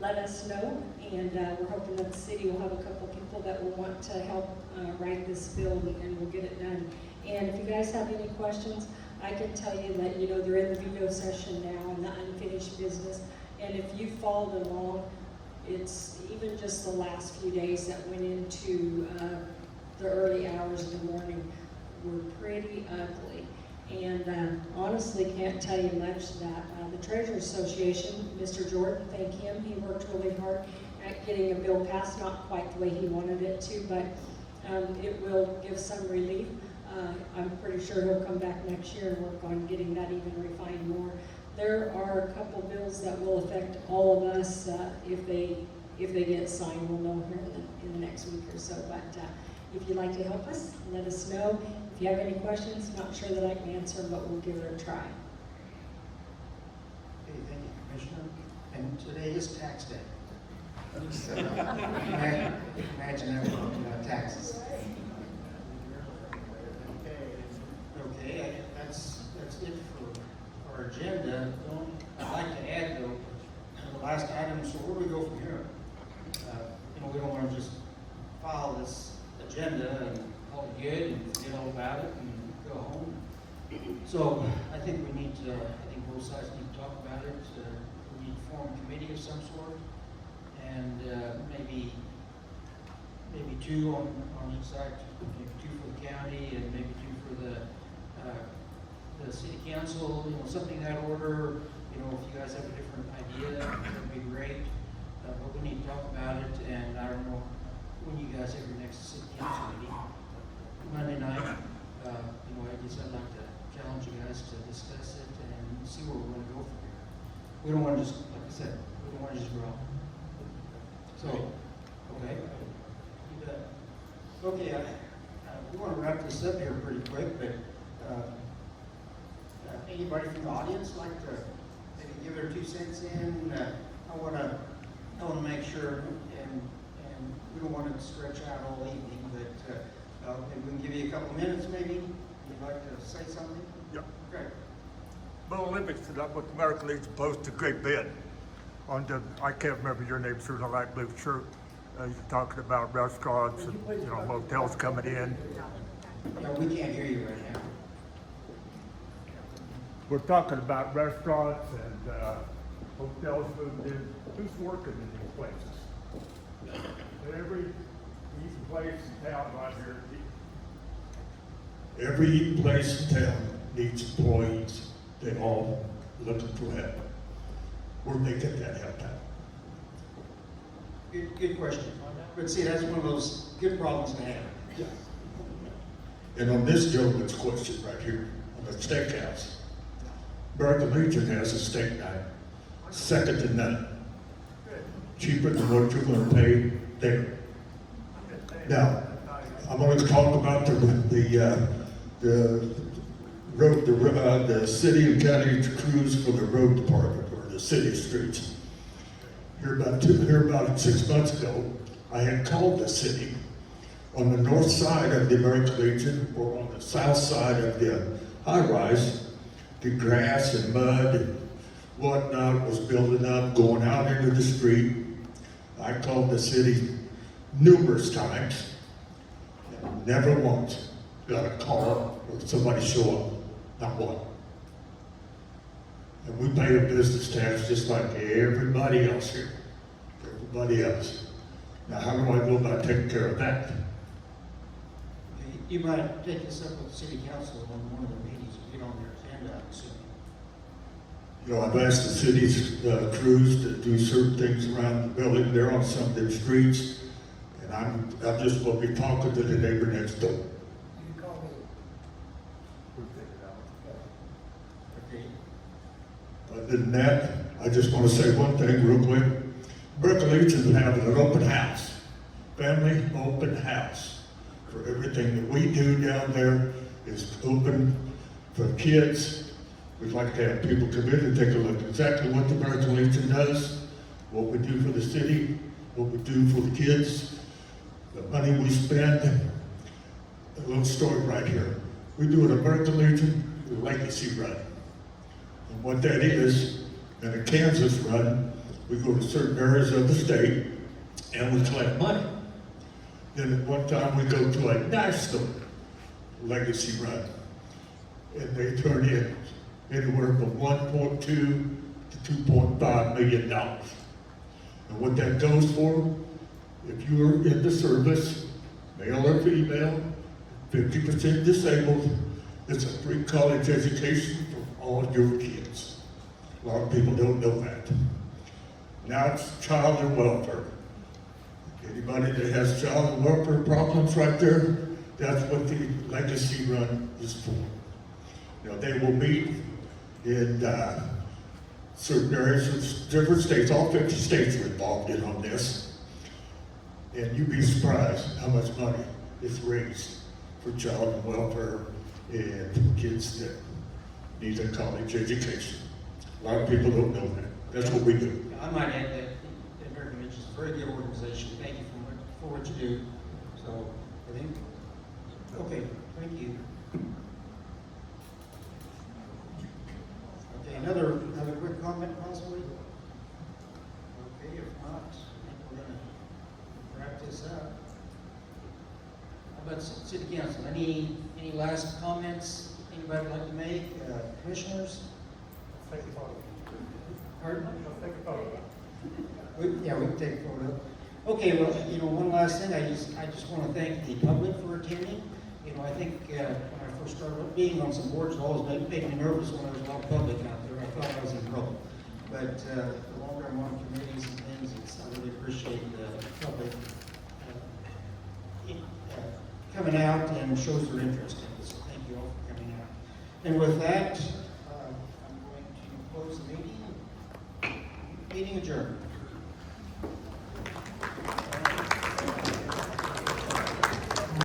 let us know. And we're hoping that the city will have a couple of people that will want to help write this bill, and we'll get it done. And if you guys have any questions, I can tell you that, you know, they're in the veto session now and the unfinished business. And if you followed along, it's even just the last few days that went into the early hours of the morning were pretty ugly. And honestly can't tell you much that the Treasurers Association, Mr. Jordan, thank him, he worked really hard at getting a bill passed, not quite the way he wanted it to, but it will give some relief. I'm pretty sure he'll come back next year and work on getting that even refined more. There are a couple bills that will affect all of us if they get signed. We'll know here in the next week or so. But if you'd like to help us, let us know. If you have any questions, not sure that I can answer them, but we'll give it a try. Okay, thank you, Commissioner. And today is tax day. Imagine that on taxes. Okay, that's it for our agenda. I'd like to add though, the last item, so where do we go from here? We don't wanna just file this agenda and call it good and forget all about it and go home. So I think we need to, I think both sides need to talk about it. We need to form a committee of some sort, and maybe two on each side, maybe two for the county and maybe two for the city council, something in that order. If you guys have a different idea, that'd be great. But we need to talk about it, and I don't know when you guys have your next city council meeting. Monday night, I guess I'd like to challenge you guys to discuss it and see where we're gonna go from here. We don't wanna just, like I said, we don't wanna just grow. So, okay. You bet. Okay, we wanna wrap this up here pretty quick, but, anybody from the audience like to maybe give their 2 cents in? I wanna make sure, and we don't wanna stretch out all evening, but, maybe we can give you a couple minutes maybe. You'd like to say something? Yeah. Great. Bill Olympics stood up with American Legion Post to Great Bend on the, I can't remember your name, sir, in the light blue shirt. You're talking about restaurants and, motels coming in. No, we can't hear you right now. We're talking about restaurants and, hotels moving in. Who's working in these places? Every easy place in town right here. Every eating place in town needs employees. They all looking for help. Where'd they get that help at? Good question. But see, that's one of those good problems to have. Yeah. And on this gentleman's question right here, on the steakhouse, American Legion has a steak knife, second to none. Cheaper than what you're gonna pay there. Now, I'm going to talk about the city and county crews for the road department or the city streets. Here about 6 months ago, I had called the city on the north side of the American Legion or on the south side of the high rise. The grass and mud and whatnot was building up, going out into the street. I called the city numerous times. Never once got a call or somebody show up, not one. And we pay a business tax just like everybody else here, everybody else. Now, how do I go about taking care of that? You might take this up with the city council on one of the meetings and get on their agenda, I'm assuming. I've asked the city's crews to do certain things around the building. They're on some of the streets. And I'm just going to be talking to the neighbor next door. You call me. Okay. Other than that, I just want to say one thing real quick. American Legion is having an open house, family open house. For everything that we do down there is open for kids. We'd like to have people come in and take a look exactly what the American Legion does, what we do for the city, what we do for the kids. The money we spend, a little story right here. We do an American Legion legacy run. And what that is, in a Kansas run, we go to certain areas of the state and we collect money. Then at one time we go to a national legacy run. And they turn in anywhere from 1.2 to $2.5 million. And what that goes for, if you're in the service, male or female, 50% disabled, it's a free college education for all your kids. A lot of people don't know that. Now it's child and welfare. Anybody that has child and welfare problems right there, that's what the legacy run is for. They will meet in certain areas of different states. All 50 states are involved in on this. And you'd be surprised how much money is raised for child and welfare and for kids that need a college education. A lot of people don't know that. That's what we do. I might add that the American Legion is a very good organization. Thank you for what you do. So, I think, okay, thank you. Okay, another quick comment possibly? Okay, if not, I think we're gonna wrap this up. How about city council? Any last comments anybody would like to make? Commissioners? Let's take a photo. Pardon? Let's take a photo. Yeah, we can take a photo. Okay, well, one last thing, I just want to thank the public for attending. I think when I first started being on some boards, it always made me nervous when there was a lot of public out there. I thought I was in trouble. But the longer I'm on committees and things, I really appreciate the public coming out and shows their interest in it. So thank you all for coming out. And with that,